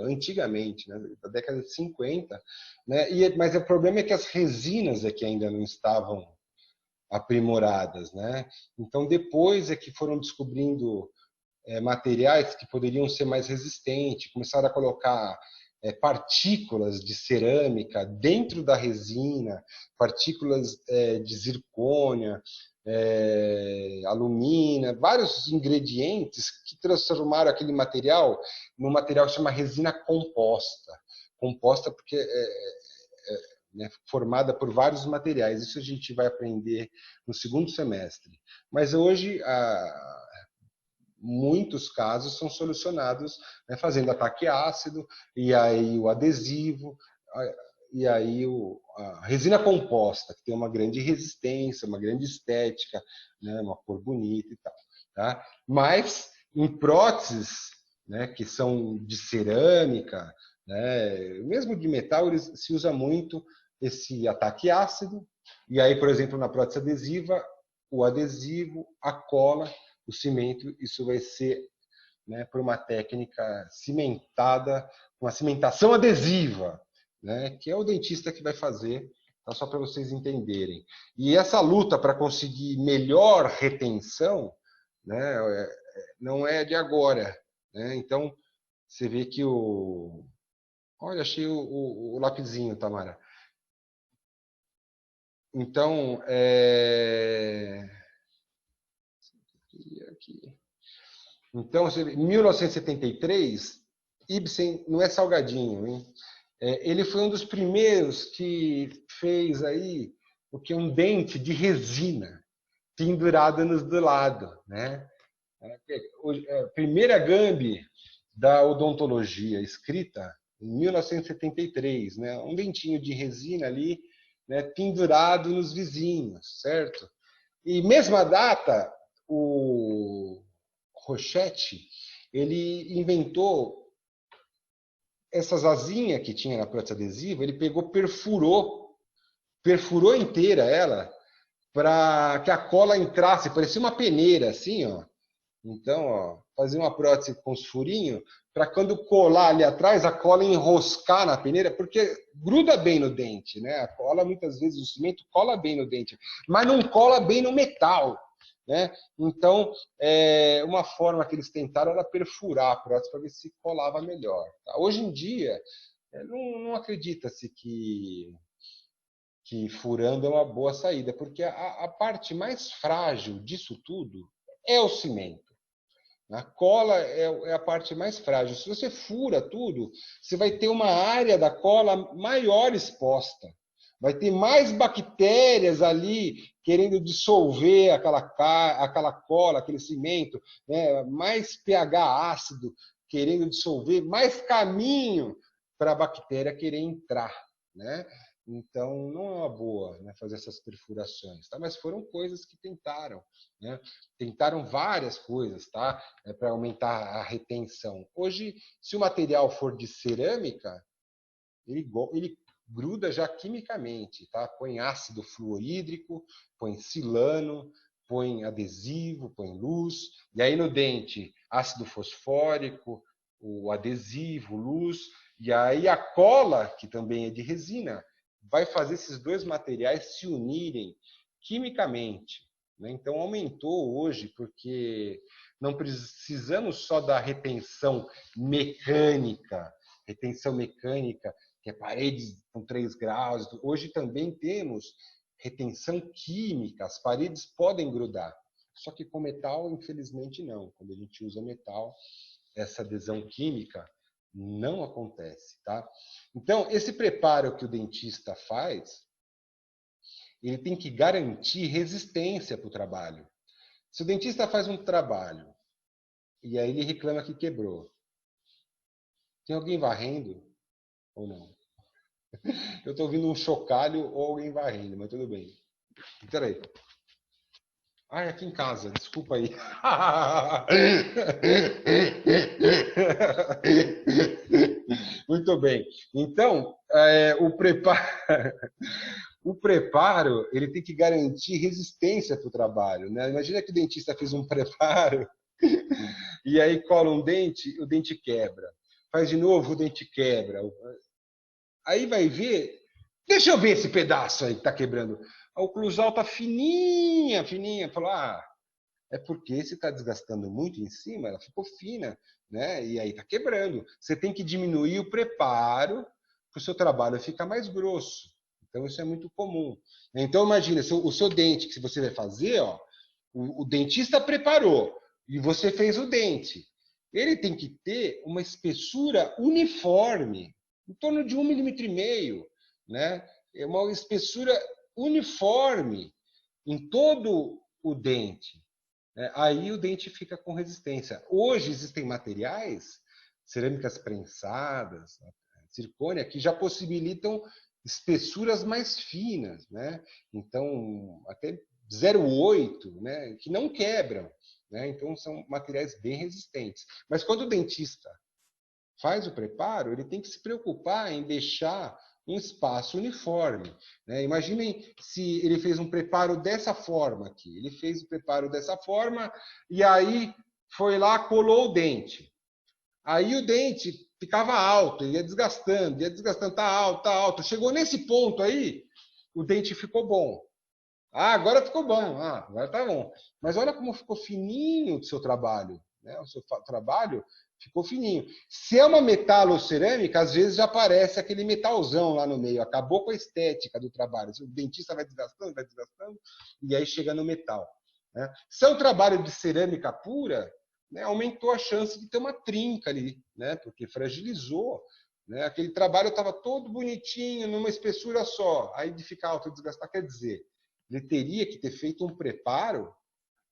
antigamente, né, da década de 50, né, mas o problema é que as resinas é que ainda não estavam aprimoradas, né? Então depois é que foram descobrindo materiais que poderiam ser mais resistentes, começaram a colocar partículas de cerâmica dentro da resina, partículas de zircônia, alumina, vários ingredientes que transformaram aquele material num material que se chama resina composta. Composta porque né, formada por vários materiais. Isso a gente vai aprender no segundo semestre. Mas hoje, muitos casos são solucionados, né, fazendo ataque ácido, e aí o adesivo, e aí a resina composta, que tem uma grande resistência, uma grande estética, né, uma cor bonita e tal. Tá? Mas em próteses, né, que são de cerâmica, né, mesmo de metal, se usa muito esse ataque ácido, e aí, por exemplo, na prótese adesiva, o adesivo, a cola, o cimento, isso vai ser, né, por uma técnica cimentada, uma cimentação adesiva, né, que é o dentista que vai fazer, tá, só para vocês entenderem. E essa luta para conseguir melhor retenção, né, não é de agora, né? Então, você vê que Olha, achei o lapisinho, Tamara. Então, Então, em 1973, Ibsen não é salgadinho, hein? Ele foi um dos primeiros que fez aí o que é um dente de resina pendurado do lado, né? A primeira Gambi da odontologia escrita em 1973, né? Um dentinho de resina ali, né, pendurado nos vizinhos, certo? E mesma data, o Rochette, ele inventou essas asinhas que tinha na prótese adesiva, ele pegou, perfurou inteira ela, para que a cola entrasse, parecia uma peneira, assim, ó. Então, ó, fazer uma prótese com os furinhos, para quando colar ali atrás, a cola enroscar na peneira, porque gruda bem no dente, né? A cola, muitas vezes, o cimento cola bem no dente, mas não cola bem no metal, né? Então, uma forma que eles tentaram era perfurar a prótese para ver se colava melhor. Tá? Hoje em dia, não acredita-se que furando é uma boa saída, porque a parte mais frágil disso tudo é o cimento. A cola é a parte mais frágil. Se você fura tudo, você vai ter uma área da cola maior exposta. Vai ter mais bactérias ali querendo dissolver aquela cola, aquele cimento, né? Mais pH ácido querendo dissolver, mais caminho para a bactéria querer entrar, né? Então, não é uma boa, né, fazer essas perfurações, tá? Mas foram coisas que tentaram, né? Tentaram várias coisas, tá? Para aumentar a retenção. Hoje, se o material for de cerâmica, ele gruda já quimicamente, tá? Põe ácido fluorídrico, põe silano, põe adesivo, põe luz, e aí no dente, ácido fosfórico, o adesivo, luz, e aí a cola, que também é de resina, vai fazer esses dois materiais se unirem quimicamente, né? Então aumentou hoje, porque não precisamos só da retenção mecânica, que é paredes com 3 graus. Hoje também temos retenção química, as paredes podem grudar. Só que com metal, infelizmente, não. Quando a gente usa metal, essa adesão química não acontece, tá? Então, esse preparo que o dentista faz, ele tem que garantir resistência para o trabalho. Se o dentista faz um trabalho e aí ele reclama que quebrou, tem alguém varrendo ou não? Eu estou ouvindo um chocalho ou alguém varrendo, mas tudo bem. Espera aí. Ah, aqui em casa, desculpa aí. Muito bem. Então, o preparo, ele tem que garantir resistência para o trabalho, né? Imagina que o dentista fez um preparo e aí cola um dente, o dente quebra. Faz de novo, o dente quebra. Aí vai ver, deixa eu ver esse pedaço aí que está quebrando. A oclusal está fininha, fininha. Falou, é porque você está desgastando muito em cima, ela ficou fina, né? E aí está quebrando. Você tem que diminuir o preparo para o seu trabalho ficar mais grosso. Então, isso é muito comum. Então, imagina, o seu dente que você vai fazer, ó, o dentista preparou e você fez o dente. Ele tem que ter uma espessura uniforme, em torno de 1,5 mm, né? É uma espessura uniforme em todo o dente. Aí o dente fica com resistência. Hoje existem materiais, cerâmicas prensadas, zircônia, que já possibilitam espessuras mais finas, né? Então, até 0,8, né? Que não quebram, né? Então, são materiais bem resistentes. Mas quando o dentista faz o preparo, ele tem que se preocupar em deixar um espaço uniforme, né? Imaginem se ele fez um preparo dessa forma aqui. Ele fez o preparo dessa forma e aí foi lá, colou o dente. Aí o dente ficava alto, ia desgastando, tá alto, tá alto. Chegou nesse ponto aí, o dente ficou bom. Agora ficou bom, agora tá bom. Mas olha como ficou fininho o seu trabalho, né? O seu trabalho ficou fininho. Se é uma metalocerâmica, às vezes já aparece aquele metalzão lá no meio. Acabou com a estética do trabalho. O dentista vai desgastando, e aí chega no metal, né? Se é um trabalho de cerâmica pura, né, aumentou a chance de ter uma trinca ali, né? Porque fragilizou. Né? Aquele trabalho estava todo bonitinho, numa espessura só. Aí de ficar alto e desgastar, quer dizer, ele teria que ter feito um preparo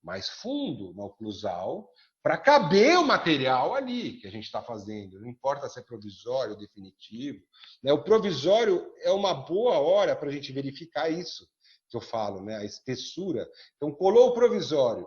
mais fundo na oclusal para caber o material ali que a gente está fazendo. Não importa se é provisório ou definitivo. Né? O provisório é uma boa hora para a gente verificar isso que eu falo, né? A espessura. Então, colou o provisório.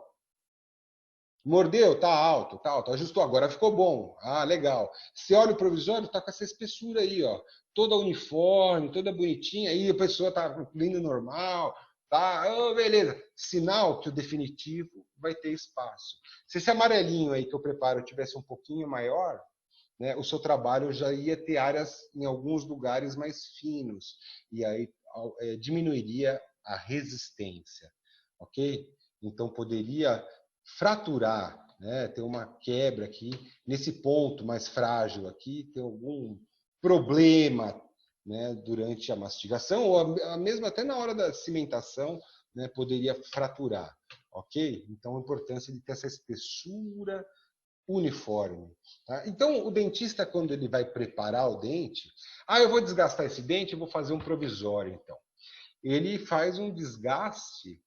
Mordeu, tá alto, ajustou, agora ficou bom. Legal. Você olha o provisório, tá com essa espessura aí, ó, toda uniforme, toda bonitinha, aí a pessoa tá concluindo normal, tá, beleza. Sinal que o definitivo vai ter espaço. Se esse amarelinho aí que eu preparo tivesse um pouquinho maior, né, o seu trabalho já ia ter áreas em alguns lugares mais finos, e aí diminuiria a resistência, ok? Então poderia fraturar, né? Ter uma quebra aqui, nesse ponto mais frágil aqui, ter algum problema, né? Durante a mastigação, ou mesmo até na hora da cimentação, né? Poderia fraturar, ok? Então, a importância de ter essa espessura uniforme. Tá? Então, o dentista, quando ele vai preparar o dente, eu vou desgastar esse dente, eu vou fazer um provisório, então. Ele faz um desgaste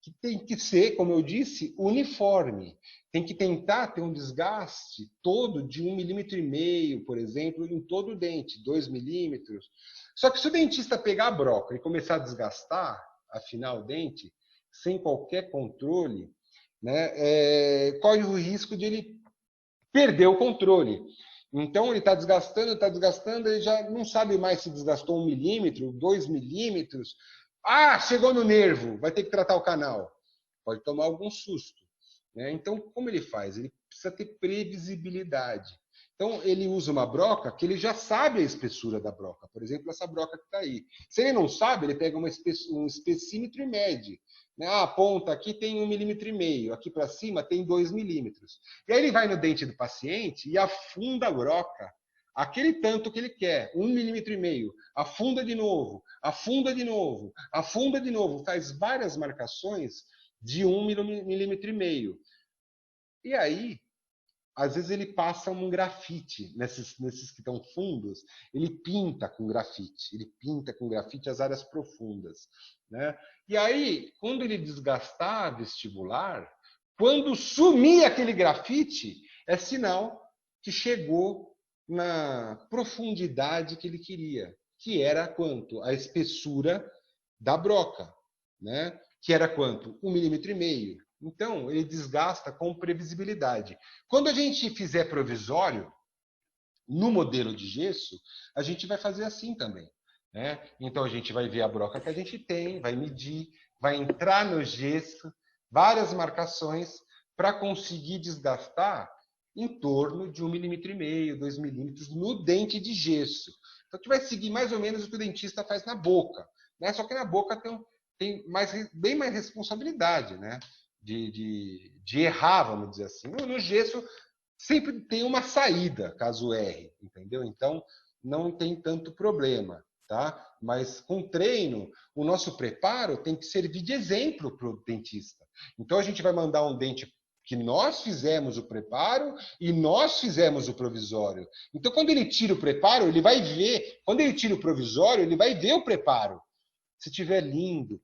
que tem que ser, como eu disse, uniforme. Tem que tentar ter um desgaste todo de 1,5 mm, por exemplo, em todo o dente, 2 milímetros. Só que se o dentista pegar a broca e começar a desgastar, afinar o dente, sem qualquer controle, né, corre o risco de ele perder o controle. Então, ele está desgastando, ele já não sabe mais se desgastou 1 milímetro, 2 milímetros. Chegou no nervo, vai ter que tratar o canal. Pode tomar algum susto. Né? Então, como ele faz? Ele precisa ter previsibilidade. Então, ele usa uma broca que ele já sabe a espessura da broca. Por exemplo, essa broca que está aí. Se ele não sabe, ele pega um espessímetro e mede. Né? A ponta aqui tem 1,5 mm, aqui para cima tem 2 milímetros. E aí ele vai no dente do paciente e afunda a broca aquele tanto que ele quer, 1,5 mm, afunda de novo, afunda de novo, afunda de novo, faz várias marcações de 1,5 mm. E aí, às vezes ele passa um grafite nesses que estão fundos, ele pinta com grafite as áreas profundas. Né? E aí, quando ele desgastar a vestibular, quando sumir aquele grafite, é sinal que chegou na profundidade que ele queria, que era quanto? A espessura da broca, né? Que era quanto? 1,5 mm. Então, ele desgasta com previsibilidade. Quando a gente fizer provisório, no modelo de gesso, a gente vai fazer assim também. né? Então a gente vai ver a broca que a gente tem, vai medir, vai entrar no gesso, várias marcações para conseguir desgastar em torno de 1,5 mm, 2 milímetros no dente de gesso. Então a gente vai seguir mais ou menos o que o dentista faz na boca, né? Só que na boca tem bem mais responsabilidade, né? De errar, vamos dizer assim. No gesso sempre tem uma saída, caso erre, entendeu? Então não tem tanto problema. Tá? Mas com treino, o nosso preparo tem que servir de exemplo para o dentista. Então a gente vai mandar um dente que nós fizemos o preparo e nós fizemos o provisório. Então quando ele tira o preparo, ele vai ver. Quando ele tira o provisório, ele vai ver o preparo. Se tiver lindo,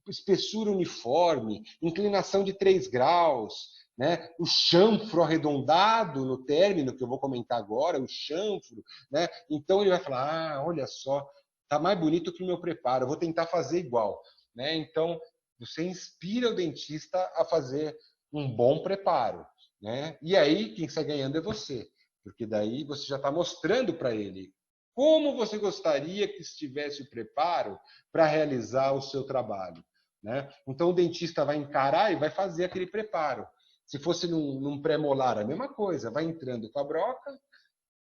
espessura uniforme, inclinação de 3 graus, né? O chanfro arredondado no término, que eu vou comentar agora, o chanfro, né? Então ele vai falar, olha só, tá mais bonito que o meu preparo, eu vou tentar fazer igual, né? Então você inspira o dentista a fazer um bom preparo, né? E aí quem sai ganhando é você, porque daí você já está mostrando para ele como você gostaria que estivesse o preparo para realizar o seu trabalho, né? Então o dentista vai encarar e vai fazer aquele preparo. Se fosse num pré-molar, a mesma coisa, vai entrando com a broca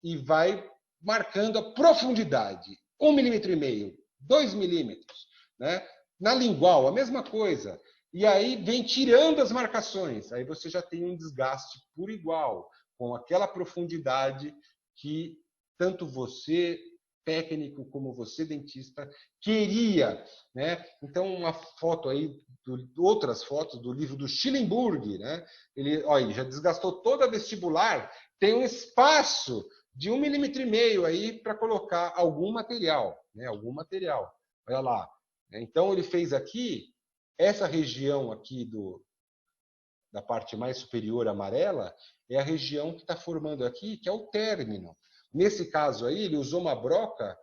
e vai marcando a profundidade. 1,5 mm, 2 milímetros, né? Na lingual, a mesma coisa. E aí vem tirando as marcações. Aí você já tem um desgaste por igual, com aquela profundidade que tanto você, técnico, como você, dentista, queria, né? Então, uma foto aí, outras fotos do livro do Schillenburg, né? Ele já desgastou toda a vestibular, tem um espaço de 1,5 mm aí para colocar algum material, né? Algum material. Olha lá. Então ele fez aqui essa região aqui da parte mais superior amarela é a região que está formando aqui, que é o término. Nesse caso aí ele usou uma broca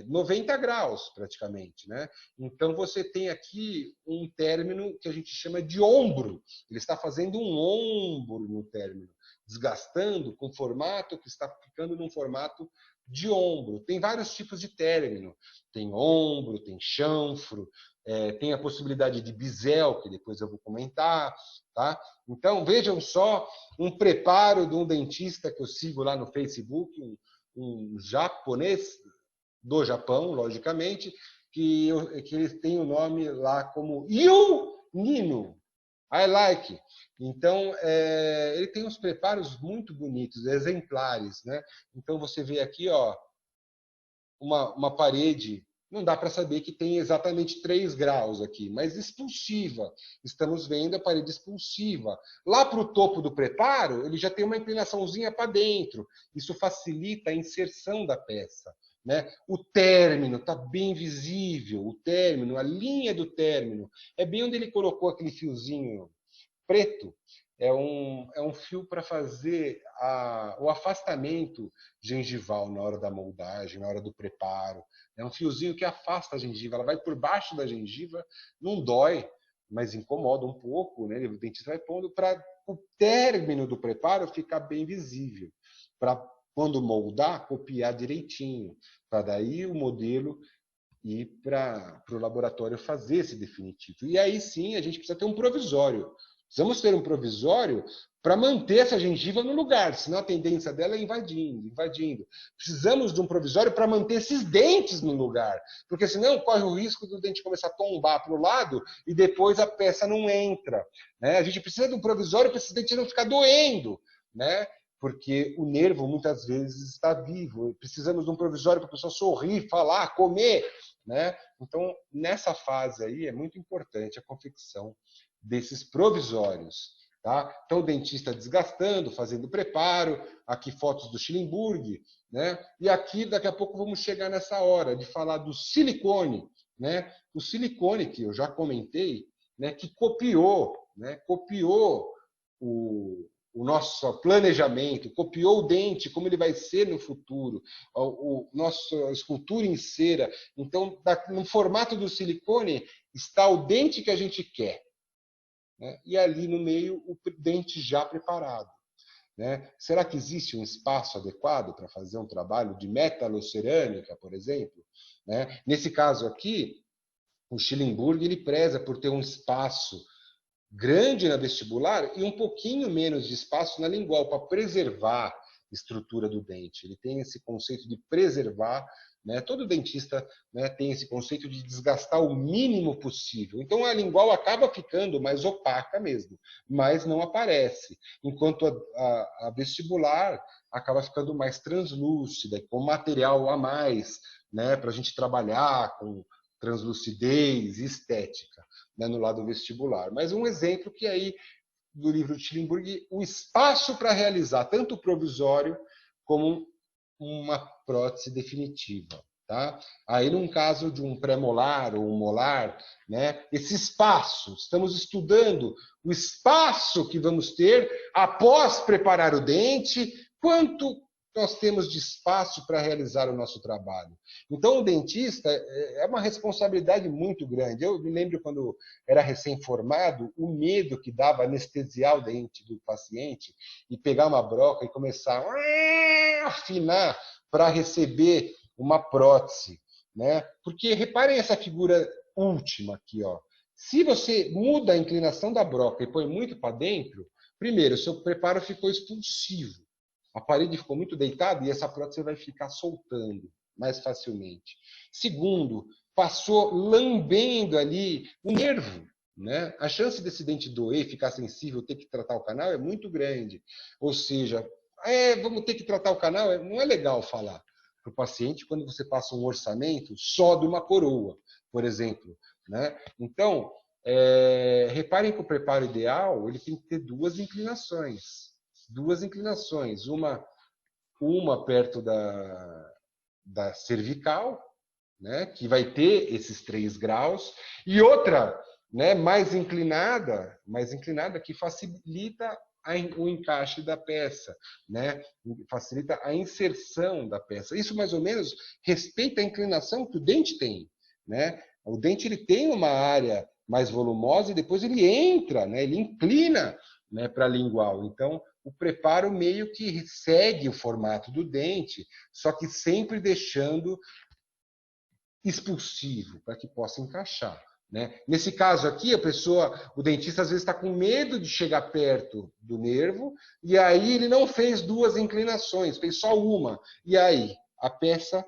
90 graus praticamente, né? Então você tem aqui um término que a gente chama de ombro. Ele está fazendo um ombro no término, desgastando com formato que está ficando num formato de ombro. Tem vários tipos de término. Tem ombro, tem chanfro, tem a possibilidade de bisel, que depois eu vou comentar, tá? Então vejam só um preparo de um dentista que eu sigo lá no Facebook, um japonês do Japão, logicamente, que ele tem o nome lá como Yu Nino. I like. Então, ele tem uns preparos muito bonitos, exemplares, né? Então, você vê aqui, ó, uma parede, não dá para saber que tem exatamente 3 graus aqui, mas expulsiva. Estamos vendo a parede expulsiva. Lá para o topo do preparo, ele já tem uma inclinaçãozinha para dentro. Isso facilita a inserção da peça, né? O término está bem visível, o término, a linha do término, é bem onde ele colocou aquele fiozinho preto, é um fio para fazer o afastamento gengival na hora da moldagem, na hora do preparo. É um fiozinho que afasta a gengiva, ela vai por baixo da gengiva, não dói, mas incomoda um pouco, né? O dentista vai pondo para o término do preparo ficar bem visível, para quando moldar, copiar direitinho, para daí o modelo ir para o laboratório fazer esse definitivo. E aí sim a gente precisa ter um provisório. Precisamos ter um provisório para manter essa gengiva no lugar, senão a tendência dela é invadindo, invadindo. Precisamos de um provisório para manter esses dentes no lugar, porque senão corre o risco do dente começar a tombar para o lado e depois a peça não entra, né? A gente precisa de um provisório para esse dente não ficar doendo, né? Porque o nervo muitas vezes está vivo. Precisamos de um provisório para a pessoa sorrir, falar, comer, né? Então, nessa fase aí é muito importante a confecção desses provisórios, tá? Então o dentista desgastando, fazendo preparo, aqui fotos do Schillenburg, né? E aqui daqui a pouco vamos chegar nessa hora de falar do silicone, né? O silicone que eu já comentei, né? Que copiou, né? Copiou o nosso planejamento, copiou o dente, como ele vai ser no futuro, o nossa escultura em cera. Então, no formato do silicone está o dente que a gente quer, né? E ali no meio o dente já preparado. né? Será que existe um espaço adequado para fazer um trabalho de metalocerâmica, por exemplo? Né? Nesse caso aqui, o Schillenburg ele preza por ter um espaço grande na vestibular e um pouquinho menos de espaço na lingual, para preservar a estrutura do dente. Ele tem esse conceito de preservar, né? Todo dentista, né, tem esse conceito de desgastar o mínimo possível. Então a lingual acaba ficando mais opaca mesmo, mas não aparece. Enquanto a vestibular acaba ficando mais translúcida, com material a mais, né, para a gente trabalhar com translucidez e estética, né, no lado vestibular. Mas um exemplo que aí, do livro de Schillenburg, o espaço para realizar tanto o provisório como uma prótese definitiva. Tá? Aí, num caso de um pré-molar ou um molar, né, esse espaço, estamos estudando o espaço que vamos ter após preparar o dente, quanto nós temos de espaço para realizar o nosso trabalho. Então, o dentista é uma responsabilidade muito grande. Eu me lembro quando era recém-formado, o medo que dava anestesiar o dente do paciente e pegar uma broca e começar a afinar para receber uma prótese, né? Porque reparem essa figura última aqui, ó. Se você muda a inclinação da broca e põe muito para dentro, primeiro, o seu preparo ficou expulsivo. A parede ficou muito deitada e essa prótese vai ficar soltando mais facilmente. Segundo, passou lambendo ali o nervo, né? A chance desse dente doer, ficar sensível, ter que tratar o canal é muito grande. Ou seja, vamos ter que tratar o canal, não é legal falar para o paciente quando você passa um orçamento só de uma coroa, por exemplo, né? Então, reparem que o preparo ideal ele tem que ter duas inclinações, uma perto da cervical, né, que vai ter esses 3 graus, e outra, né, mais inclinada que facilita o encaixe da peça, né, facilita a inserção da peça. Isso mais ou menos respeita a inclinação que o dente tem, né? O dente ele tem uma área mais volumosa e depois ele entra, né, ele inclina, né, para a lingual. Então, o preparo meio que segue o formato do dente, só que sempre deixando expulsivo para que possa encaixar, né? Nesse caso aqui, o dentista às vezes está com medo de chegar perto do nervo e aí ele não fez 2 inclinações, fez só uma. E aí a peça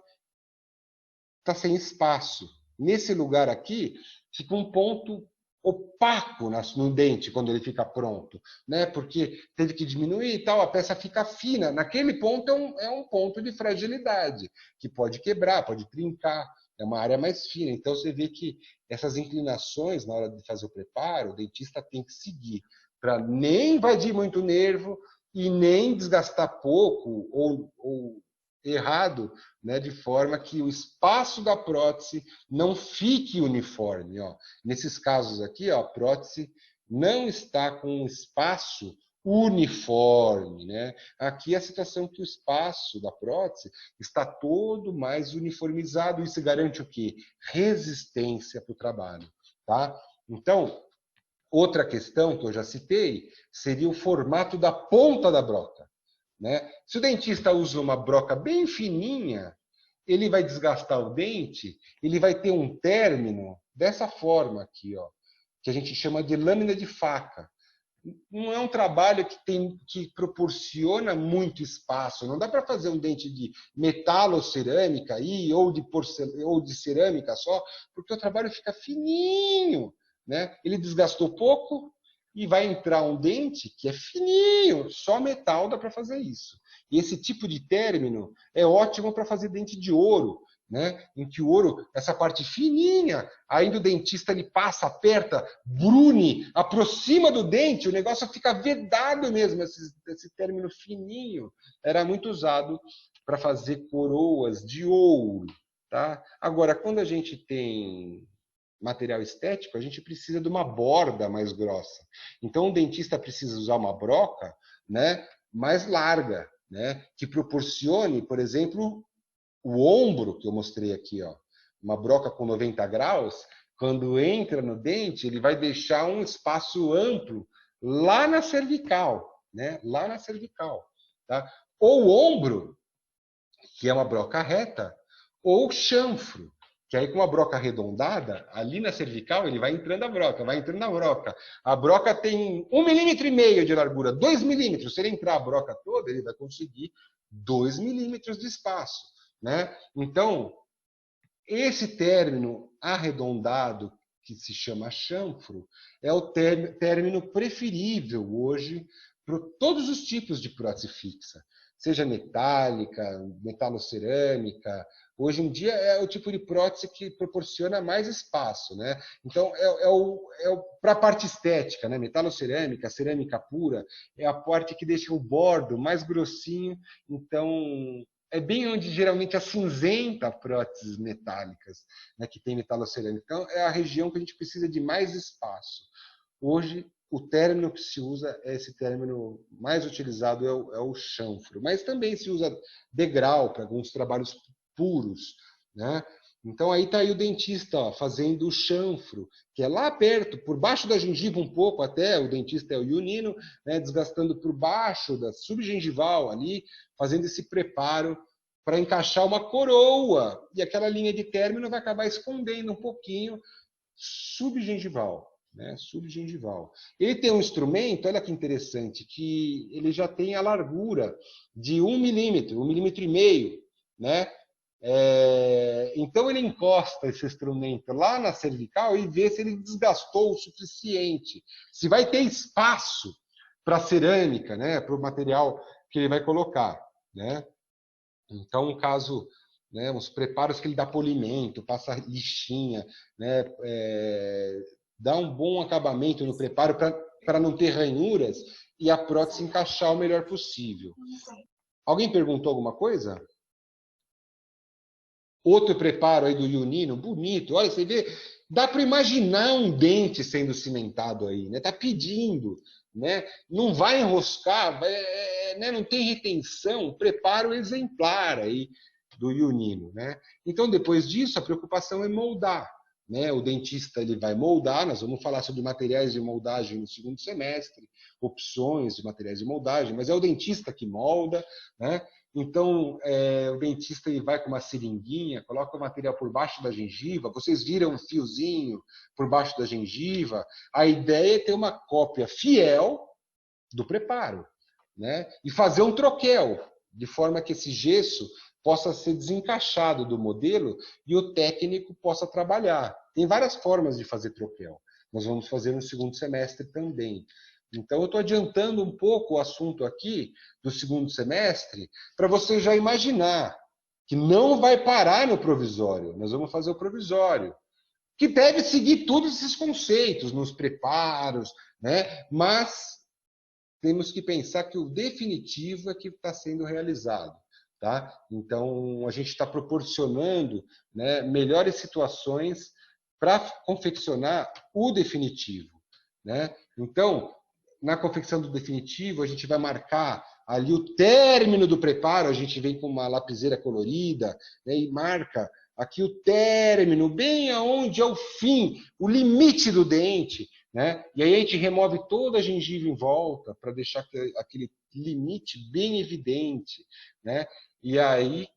está sem espaço. Nesse lugar aqui fica um ponto opaco no dente quando ele fica pronto, né? Porque teve que diminuir e tal, a peça fica fina. Naquele ponto é um ponto de fragilidade, que pode quebrar, pode trincar, é uma área mais fina. Então você vê que essas inclinações, na hora de fazer o preparo, o dentista tem que seguir, para nem invadir muito o nervo e nem desgastar pouco ou errado, né, de forma que o espaço da prótese não fique uniforme. Ó. Nesses casos aqui, ó, a prótese não está com um espaço uniforme. Né? Aqui é a situação que o espaço da prótese está todo mais uniformizado. Isso garante o quê? Resistência para o trabalho. Tá? Então, outra questão que eu já citei seria o formato da ponta da broca. Né? Se o dentista usa uma broca bem fininha, ele vai desgastar o dente, ele vai ter um término dessa forma aqui, ó, que a gente chama de lâmina de faca. Não é um trabalho que proporciona muito espaço. Não dá para fazer um dente de metalocerâmica aí, ou de cerâmica só, porque o trabalho fica fininho. Né? Ele desgastou pouco, e vai entrar um dente que é fininho, só metal dá para fazer isso. E esse tipo de término é ótimo para fazer dente de ouro, né? Em que o ouro, essa parte fininha, ainda o dentista ele passa, aperta, brune, aproxima do dente, o negócio fica vedado mesmo, esse término fininho. Era muito usado para fazer coroas de ouro. Tá? Agora, quando a gente tem material estético, a gente precisa de uma borda mais grossa. Então, o dentista precisa usar uma broca, né, mais larga, né, que proporcione, por exemplo, o ombro que eu mostrei aqui, ó, uma broca com 90 graus, quando entra no dente, ele vai deixar um espaço amplo lá na cervical. né? Lá na cervical. Tá? Ou ombro, que é uma broca reta, ou chanfro, que aí com uma broca arredondada, ali na cervical, ele vai entrando a broca, vai entrando a broca. A broca tem 1,5 milímetro de largura, 2 milímetros. Se ele entrar a broca toda, ele vai conseguir 2 milímetros de espaço, né? Então, esse término arredondado, que se chama chanfro, é o término preferível hoje para todos os tipos de prótese fixa, seja metálica, metalocerâmica. Hoje em dia é o tipo de prótese que proporciona mais espaço, né? Então, para a parte estética, né? Metalocerâmica, cerâmica pura, é a parte que deixa o bordo mais grossinho. Então, é bem onde geralmente acinzenta próteses metálicas, né, que tem metalocerâmica. Então, é a região que a gente precisa de mais espaço. Hoje, o término que se usa, esse término mais utilizado é o chanfro, mas também se usa degrau para alguns trabalhos puros, né? Então, aí está aí o dentista, ó, fazendo o chanfro, que é lá perto, por baixo da gengiva um pouco até, o dentista é o Yunino, né, desgastando por baixo da subgengival ali, fazendo esse preparo para encaixar uma coroa. E aquela linha de término vai acabar escondendo um pouquinho subgengival, né, subgengival. Ele tem um instrumento, olha que interessante, que ele já tem a largura de 1 milímetro, 1,5 milímetros, né? Então ele encosta esse instrumento lá na cervical e vê se ele desgastou o suficiente, se vai ter espaço para a cerâmica, né, para o material que ele vai colocar, né? Então, caso, né, os preparos que ele dá polimento, passa lixinha, né, dá um bom acabamento no preparo para não ter ranhuras e a prótese encaixar o melhor possível. Alguém perguntou alguma coisa? Outro preparo aí do Yunino, bonito. Olha, você vê, dá para imaginar um dente sendo cimentado aí, né? Tá pedindo, né? Não vai enroscar, né? Não tem retenção. Preparo exemplar aí do Yunino, né? Então, depois disso, a preocupação é moldar, né? O dentista ele vai moldar. Nós vamos falar sobre materiais de moldagem no segundo semestre, opções de materiais de moldagem, mas é o dentista que molda, né? Então, o dentista ele vai com uma seringuinha, coloca o material por baixo da gengiva, vocês viram um fiozinho por baixo da gengiva. A ideia é ter uma cópia fiel do preparo, né? E fazer um troquel, de forma que esse gesso possa ser desencaixado do modelo e o técnico possa trabalhar. Tem várias formas de fazer troquel. Nós vamos fazer no segundo semestre também. Então, eu estou adiantando um pouco o assunto aqui do segundo semestre para você já imaginar que não vai parar no provisório. Nós vamos fazer o provisório, que deve seguir todos esses conceitos nos preparos, né? Mas temos que pensar que o definitivo é que está sendo realizado. Tá? Então, a gente está proporcionando, né, melhores situações para confeccionar o definitivo, né? Então, na confecção do definitivo, a gente vai marcar ali o término do preparo, a gente vem com uma lapiseira colorida, né, e marca aqui o término, bem aonde é o fim, o limite do dente, né? E aí a gente remove toda a gengiva em volta para deixar aquele limite bem evidente, né? E aí,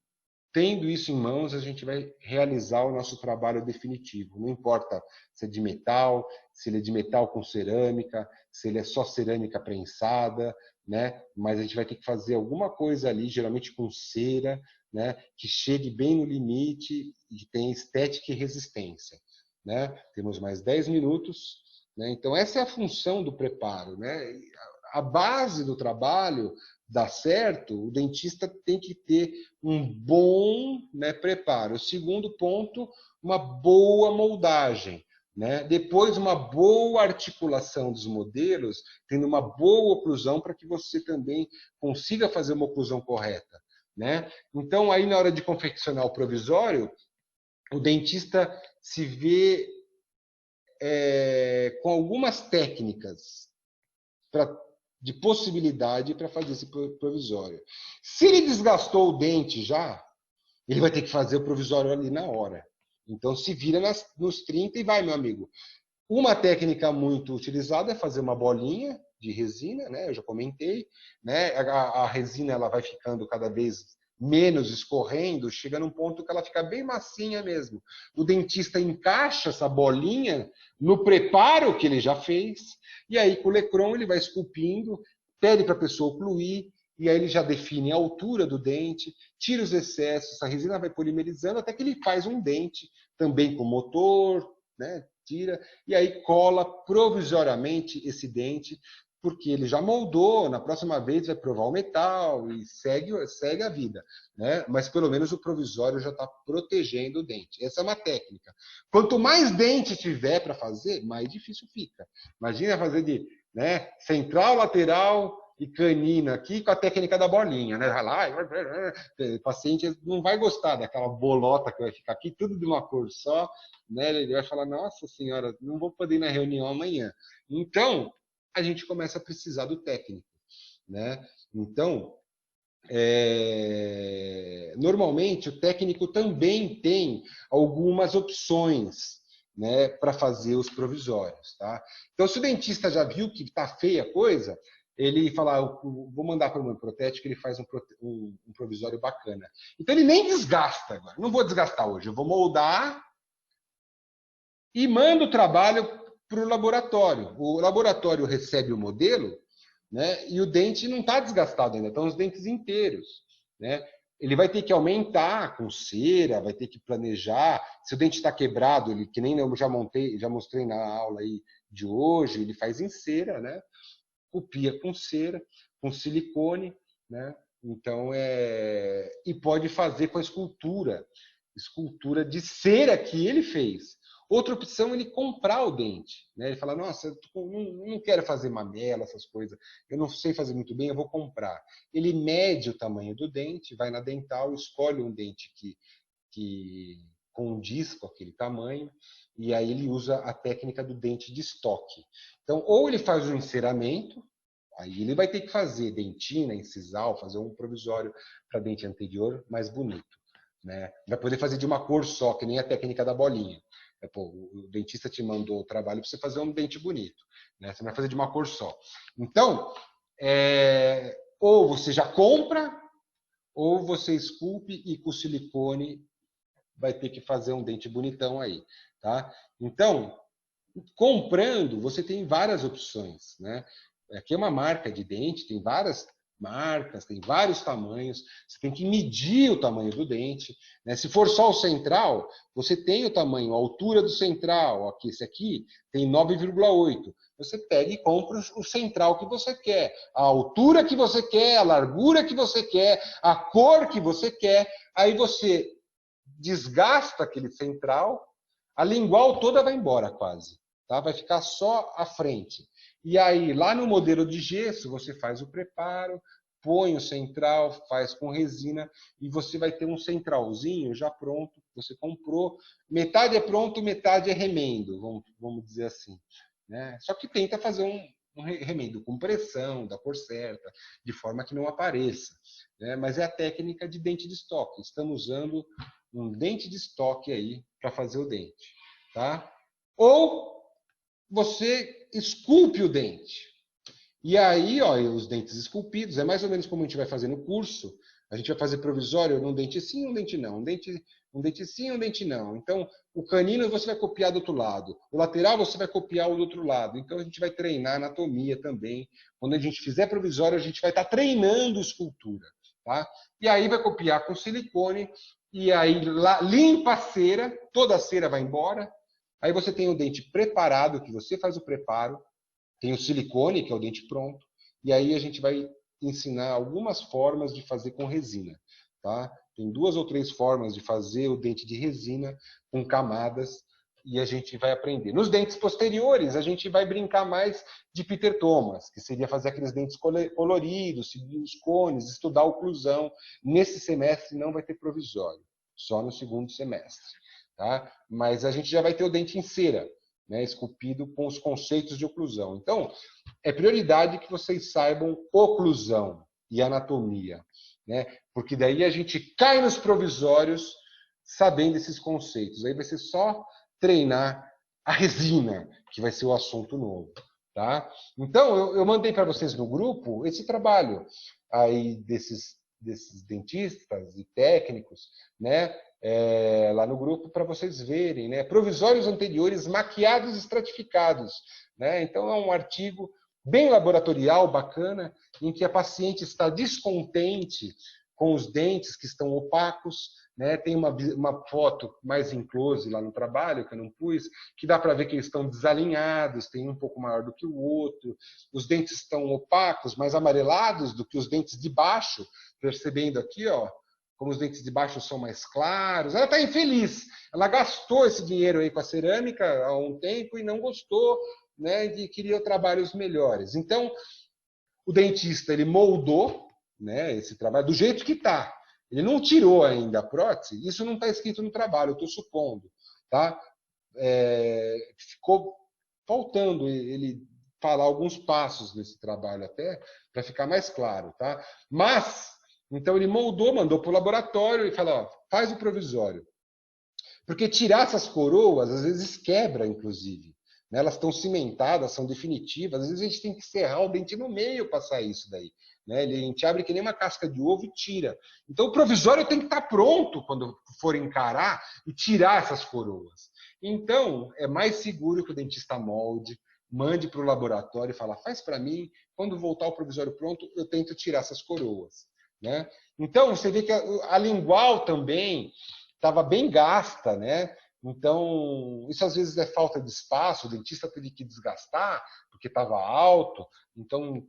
tendo isso em mãos, a gente vai realizar o nosso trabalho definitivo. Não importa se é de metal, se ele é de metal com cerâmica, se ele é só cerâmica prensada, né? Mas a gente vai ter que fazer alguma coisa ali, geralmente com cera, né? Que chegue bem no limite e que tenha estética e resistência, né? Temos mais 10 minutos, né? Então, essa é a função do preparo, né? A base do trabalho dá certo, o dentista tem que ter um bom, né, preparo. O segundo ponto, uma boa moldagem, né? Depois, uma boa articulação dos modelos, tendo uma boa oclusão para que você também consiga fazer uma oclusão correta, né? Então, aí na hora de confeccionar o provisório, o dentista se vê com algumas técnicas de possibilidade para fazer esse provisório. Se ele desgastou o dente já, ele vai ter que fazer o provisório ali na hora. Então, se vira nos 30 e vai, meu amigo. Uma técnica muito utilizada é fazer uma bolinha, de resina, né? Eu já comentei, né? A resina ela vai ficando cada vez menos escorrendo, chega num ponto que ela fica bem massinha mesmo. O dentista encaixa essa bolinha no preparo que ele já fez, e aí com o Lecron ele vai esculpindo, pede para a pessoa ocluir, e aí ele já define a altura do dente, tira os excessos, a resina vai polimerizando até que ele faz um dente, também com motor, né? Tira, e aí cola provisoriamente esse dente, porque ele já moldou, na próxima vez vai provar o metal e segue a vida, né? Mas pelo menos o provisório já está protegendo o dente. Essa é uma técnica. Quanto mais dente tiver para fazer, mais difícil fica. Imagina fazer de, né, central, lateral e canina aqui com a técnica da bolinha, né? Vai lá, o paciente não vai gostar daquela bolota que vai ficar aqui, tudo de uma cor só, né? Ele vai falar, nossa senhora, não vou poder ir na reunião amanhã. Então, a gente começa a precisar do técnico, né? Então, normalmente o técnico também tem algumas opções, né, para fazer os provisórios, tá? Então, se o dentista já viu que está feia a coisa, ele fala, vou mandar para o meu protético, ele faz um provisório bacana. Então, ele nem desgasta agora. Não vou desgastar hoje, eu vou moldar e mando o trabalho para o laboratório. O laboratório recebe o modelo, né, e o dente não está desgastado ainda, estão os dentes inteiros, né? Ele vai ter que aumentar com cera, vai ter que planejar. Se o dente está quebrado, ele, que nem eu já mostrei na aula aí de hoje, ele faz em cera, né? Copia com cera, com silicone, né? Então e pode fazer com a escultura de cera que ele fez. Outra opção é ele comprar o dente, né? Ele fala, nossa, eu não quero fazer mamela, essas coisas, eu não sei fazer muito bem, eu vou comprar. Ele mede o tamanho do dente, vai na dental, escolhe um dente que condiz com aquele tamanho, e aí ele usa a técnica do dente de estoque. Então, ou ele faz o enceramento, aí ele vai ter que fazer dentina, incisal, fazer um provisório para dente anterior mais bonito, né? Vai poder fazer de uma cor só, que nem a técnica da bolinha. O dentista te mandou o trabalho para você fazer um dente bonito, né? Você vai fazer de uma cor só. Então, ou você já compra, ou você esculpe e com silicone vai ter que fazer um dente bonitão aí, tá? Então, comprando, você tem várias opções, né? Aqui é uma marca de dente, tem várias marcas, tem vários tamanhos, você tem que medir o tamanho do dente, né? Se for só o central, você tem o tamanho, a altura do central, aqui, esse aqui tem 9,8. Você pega e compra o central que você quer, a altura que você quer, a largura que você quer, a cor que você quer, aí você desgasta aquele central, a lingual toda vai embora quase, tá? Vai ficar só a frente. E aí, lá no modelo de gesso, você faz o preparo, põe o central, faz com resina, e você vai ter um centralzinho já pronto, você comprou. Metade é pronto, metade é remendo, vamos dizer assim, né? Só que tenta fazer um remendo com pressão, da cor certa, de forma que não apareça, né? Mas é a técnica de dente de estoque. Estamos usando um dente de estoque aí para fazer o dente, tá? Ou você esculpe o dente. E aí, ó, os dentes esculpidos, é mais ou menos como a gente vai fazer no curso. A gente vai fazer provisório num dente sim, um dente não. Um dente sim, um dente não. Então, o canino você vai copiar do outro lado. O lateral você vai copiar o do outro lado. Então, a gente vai treinar anatomia também. Quando a gente fizer provisório, a gente vai estar treinando escultura, tá? E aí vai copiar com silicone. E aí limpa a cera, toda a cera vai embora. Aí você tem o dente preparado, que você faz o preparo. Tem o silicone, que é o dente pronto. E aí a gente vai ensinar algumas formas de fazer com resina, tá? Tem 2 ou 3 formas de fazer o dente de resina com camadas e a gente vai aprender. Nos dentes posteriores, a gente vai brincar mais de Peter Thomas, que seria fazer aqueles dentes coloridos, seguir os cones, estudar a oclusão. Nesse semestre não vai ter provisório, só no segundo semestre, tá? Mas a gente já vai ter o dente em cera, né, esculpido com os conceitos de oclusão. Então, é prioridade que vocês saibam oclusão e anatomia, né? Porque daí a gente cai nos provisórios sabendo esses conceitos. Aí vai ser só treinar a resina, que vai ser o assunto novo, Tá? Então, eu mandei para vocês no grupo esse trabalho aí desses dentistas e técnicos, né? Lá no grupo para vocês verem, né? Provisórios anteriores maquiados e estratificados, né? Então, é um artigo bem laboratorial, bacana, em que a paciente está descontente com os dentes que estão opacos, né? Tem uma foto mais em close lá no trabalho, que eu não pus, que dá para ver que eles estão desalinhados, tem um pouco maior do que o outro, os dentes estão opacos, mais amarelados do que os dentes de baixo, percebendo aqui, ó, como os dentes de baixo são mais claros. Ela está infeliz, ela gastou esse dinheiro aí com a cerâmica há um tempo e não gostou, né, e queria trabalhos melhores. Então, o dentista, ele moldou, né, esse trabalho do jeito que está. Ele não tirou ainda a prótese, isso não está escrito no trabalho, eu estou supondo. Tá? Ficou faltando ele falar alguns passos nesse trabalho até, para ficar mais claro. Tá? Mas, então ele moldou, mandou para o laboratório e falou, ó, faz o provisório. Porque tirar essas coroas, às vezes quebra, inclusive. Né? Elas estão cimentadas, são definitivas, às vezes a gente tem que serrar o dente no meio para sair isso daí. Né? A gente abre que nem uma casca de ovo e tira. Então o provisório tem que estar pronto quando for encarar e tirar essas coroas. Então é mais seguro que o dentista molde, mande para o laboratório e fala, faz para mim, quando voltar o provisório pronto, eu tento tirar essas coroas. Né? Então você vê que a lingual também estava bem gasta, né? Então, isso às vezes é falta de espaço, o dentista teve que desgastar, porque estava alto, então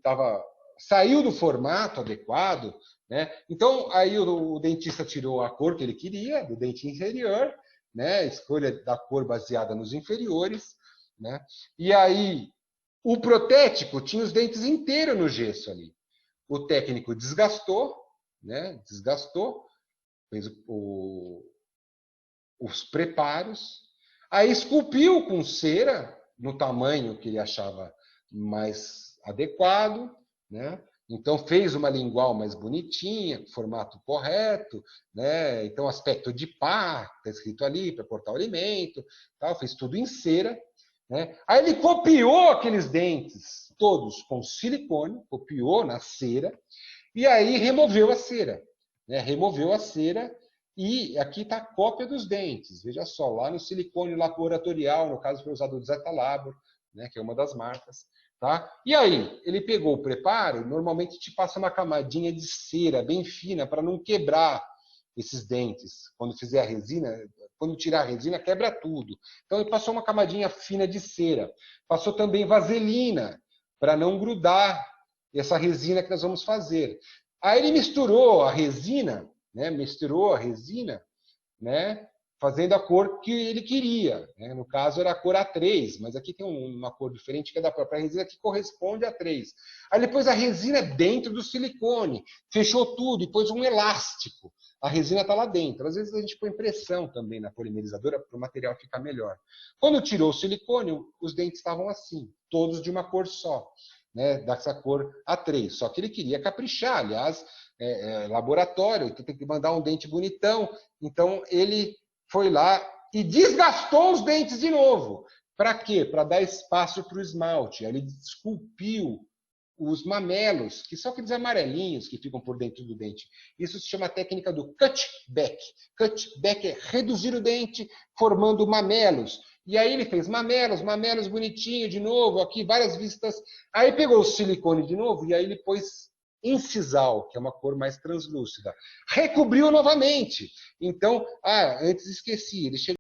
saiu do formato adequado, né? Então, aí o dentista tirou a cor que ele queria, do dente inferior, né? Escolha da cor baseada nos inferiores, né? E aí, o protético tinha os dentes inteiros no gesso ali. O técnico desgastou, né? Desgastou, fez os preparos, aí esculpiu com cera, no tamanho que ele achava mais adequado, né? Então fez uma lingual mais bonitinha, formato correto, né? Então aspecto de pá, está escrito ali, para cortar o alimento, tal, fez tudo em cera, né? Aí ele copiou aqueles dentes todos com silicone, copiou na cera, e aí removeu a cera, né? Removeu a cera. E aqui está a cópia dos dentes. Veja só, lá no silicone laboratorial, no caso foi usado o Zeta Labor, né, que é uma das marcas. Tá? E aí, ele pegou o preparo, normalmente te passa uma camadinha de cera bem fina para não quebrar esses dentes. Quando fizer a resina, quando tirar a resina, quebra tudo. Então ele passou uma camadinha fina de cera. Passou também vaselina, para não grudar essa resina que nós vamos fazer. Aí ele misturou a resina, né, fazendo a cor que ele queria. Né? No caso, era a cor A3, mas aqui tem uma cor diferente que é da própria resina, que corresponde a 3. Aí ele pôs a resina dentro do silicone, fechou tudo e pôs um elástico. A resina está lá dentro. Às vezes a gente põe pressão também na polimerizadora para o material ficar melhor. Quando tirou o silicone, os dentes estavam assim, todos de uma cor só, né, dessa cor A3. Só que ele queria caprichar, aliás, laboratório, então tem que mandar um dente bonitão. Então ele foi lá e desgastou os dentes de novo. Para quê? Para dar espaço para o esmalte. Ele esculpiu os mamelos, que são aqueles amarelinhos que ficam por dentro do dente. Isso se chama a técnica do cutback. Cutback é reduzir o dente formando mamelos. E aí ele fez mamelos bonitinho de novo, aqui várias vistas. Aí pegou o silicone de novo e aí ele pôs incisal, que é uma cor mais translúcida. Recobriu novamente. Então, antes esqueci, ele chegou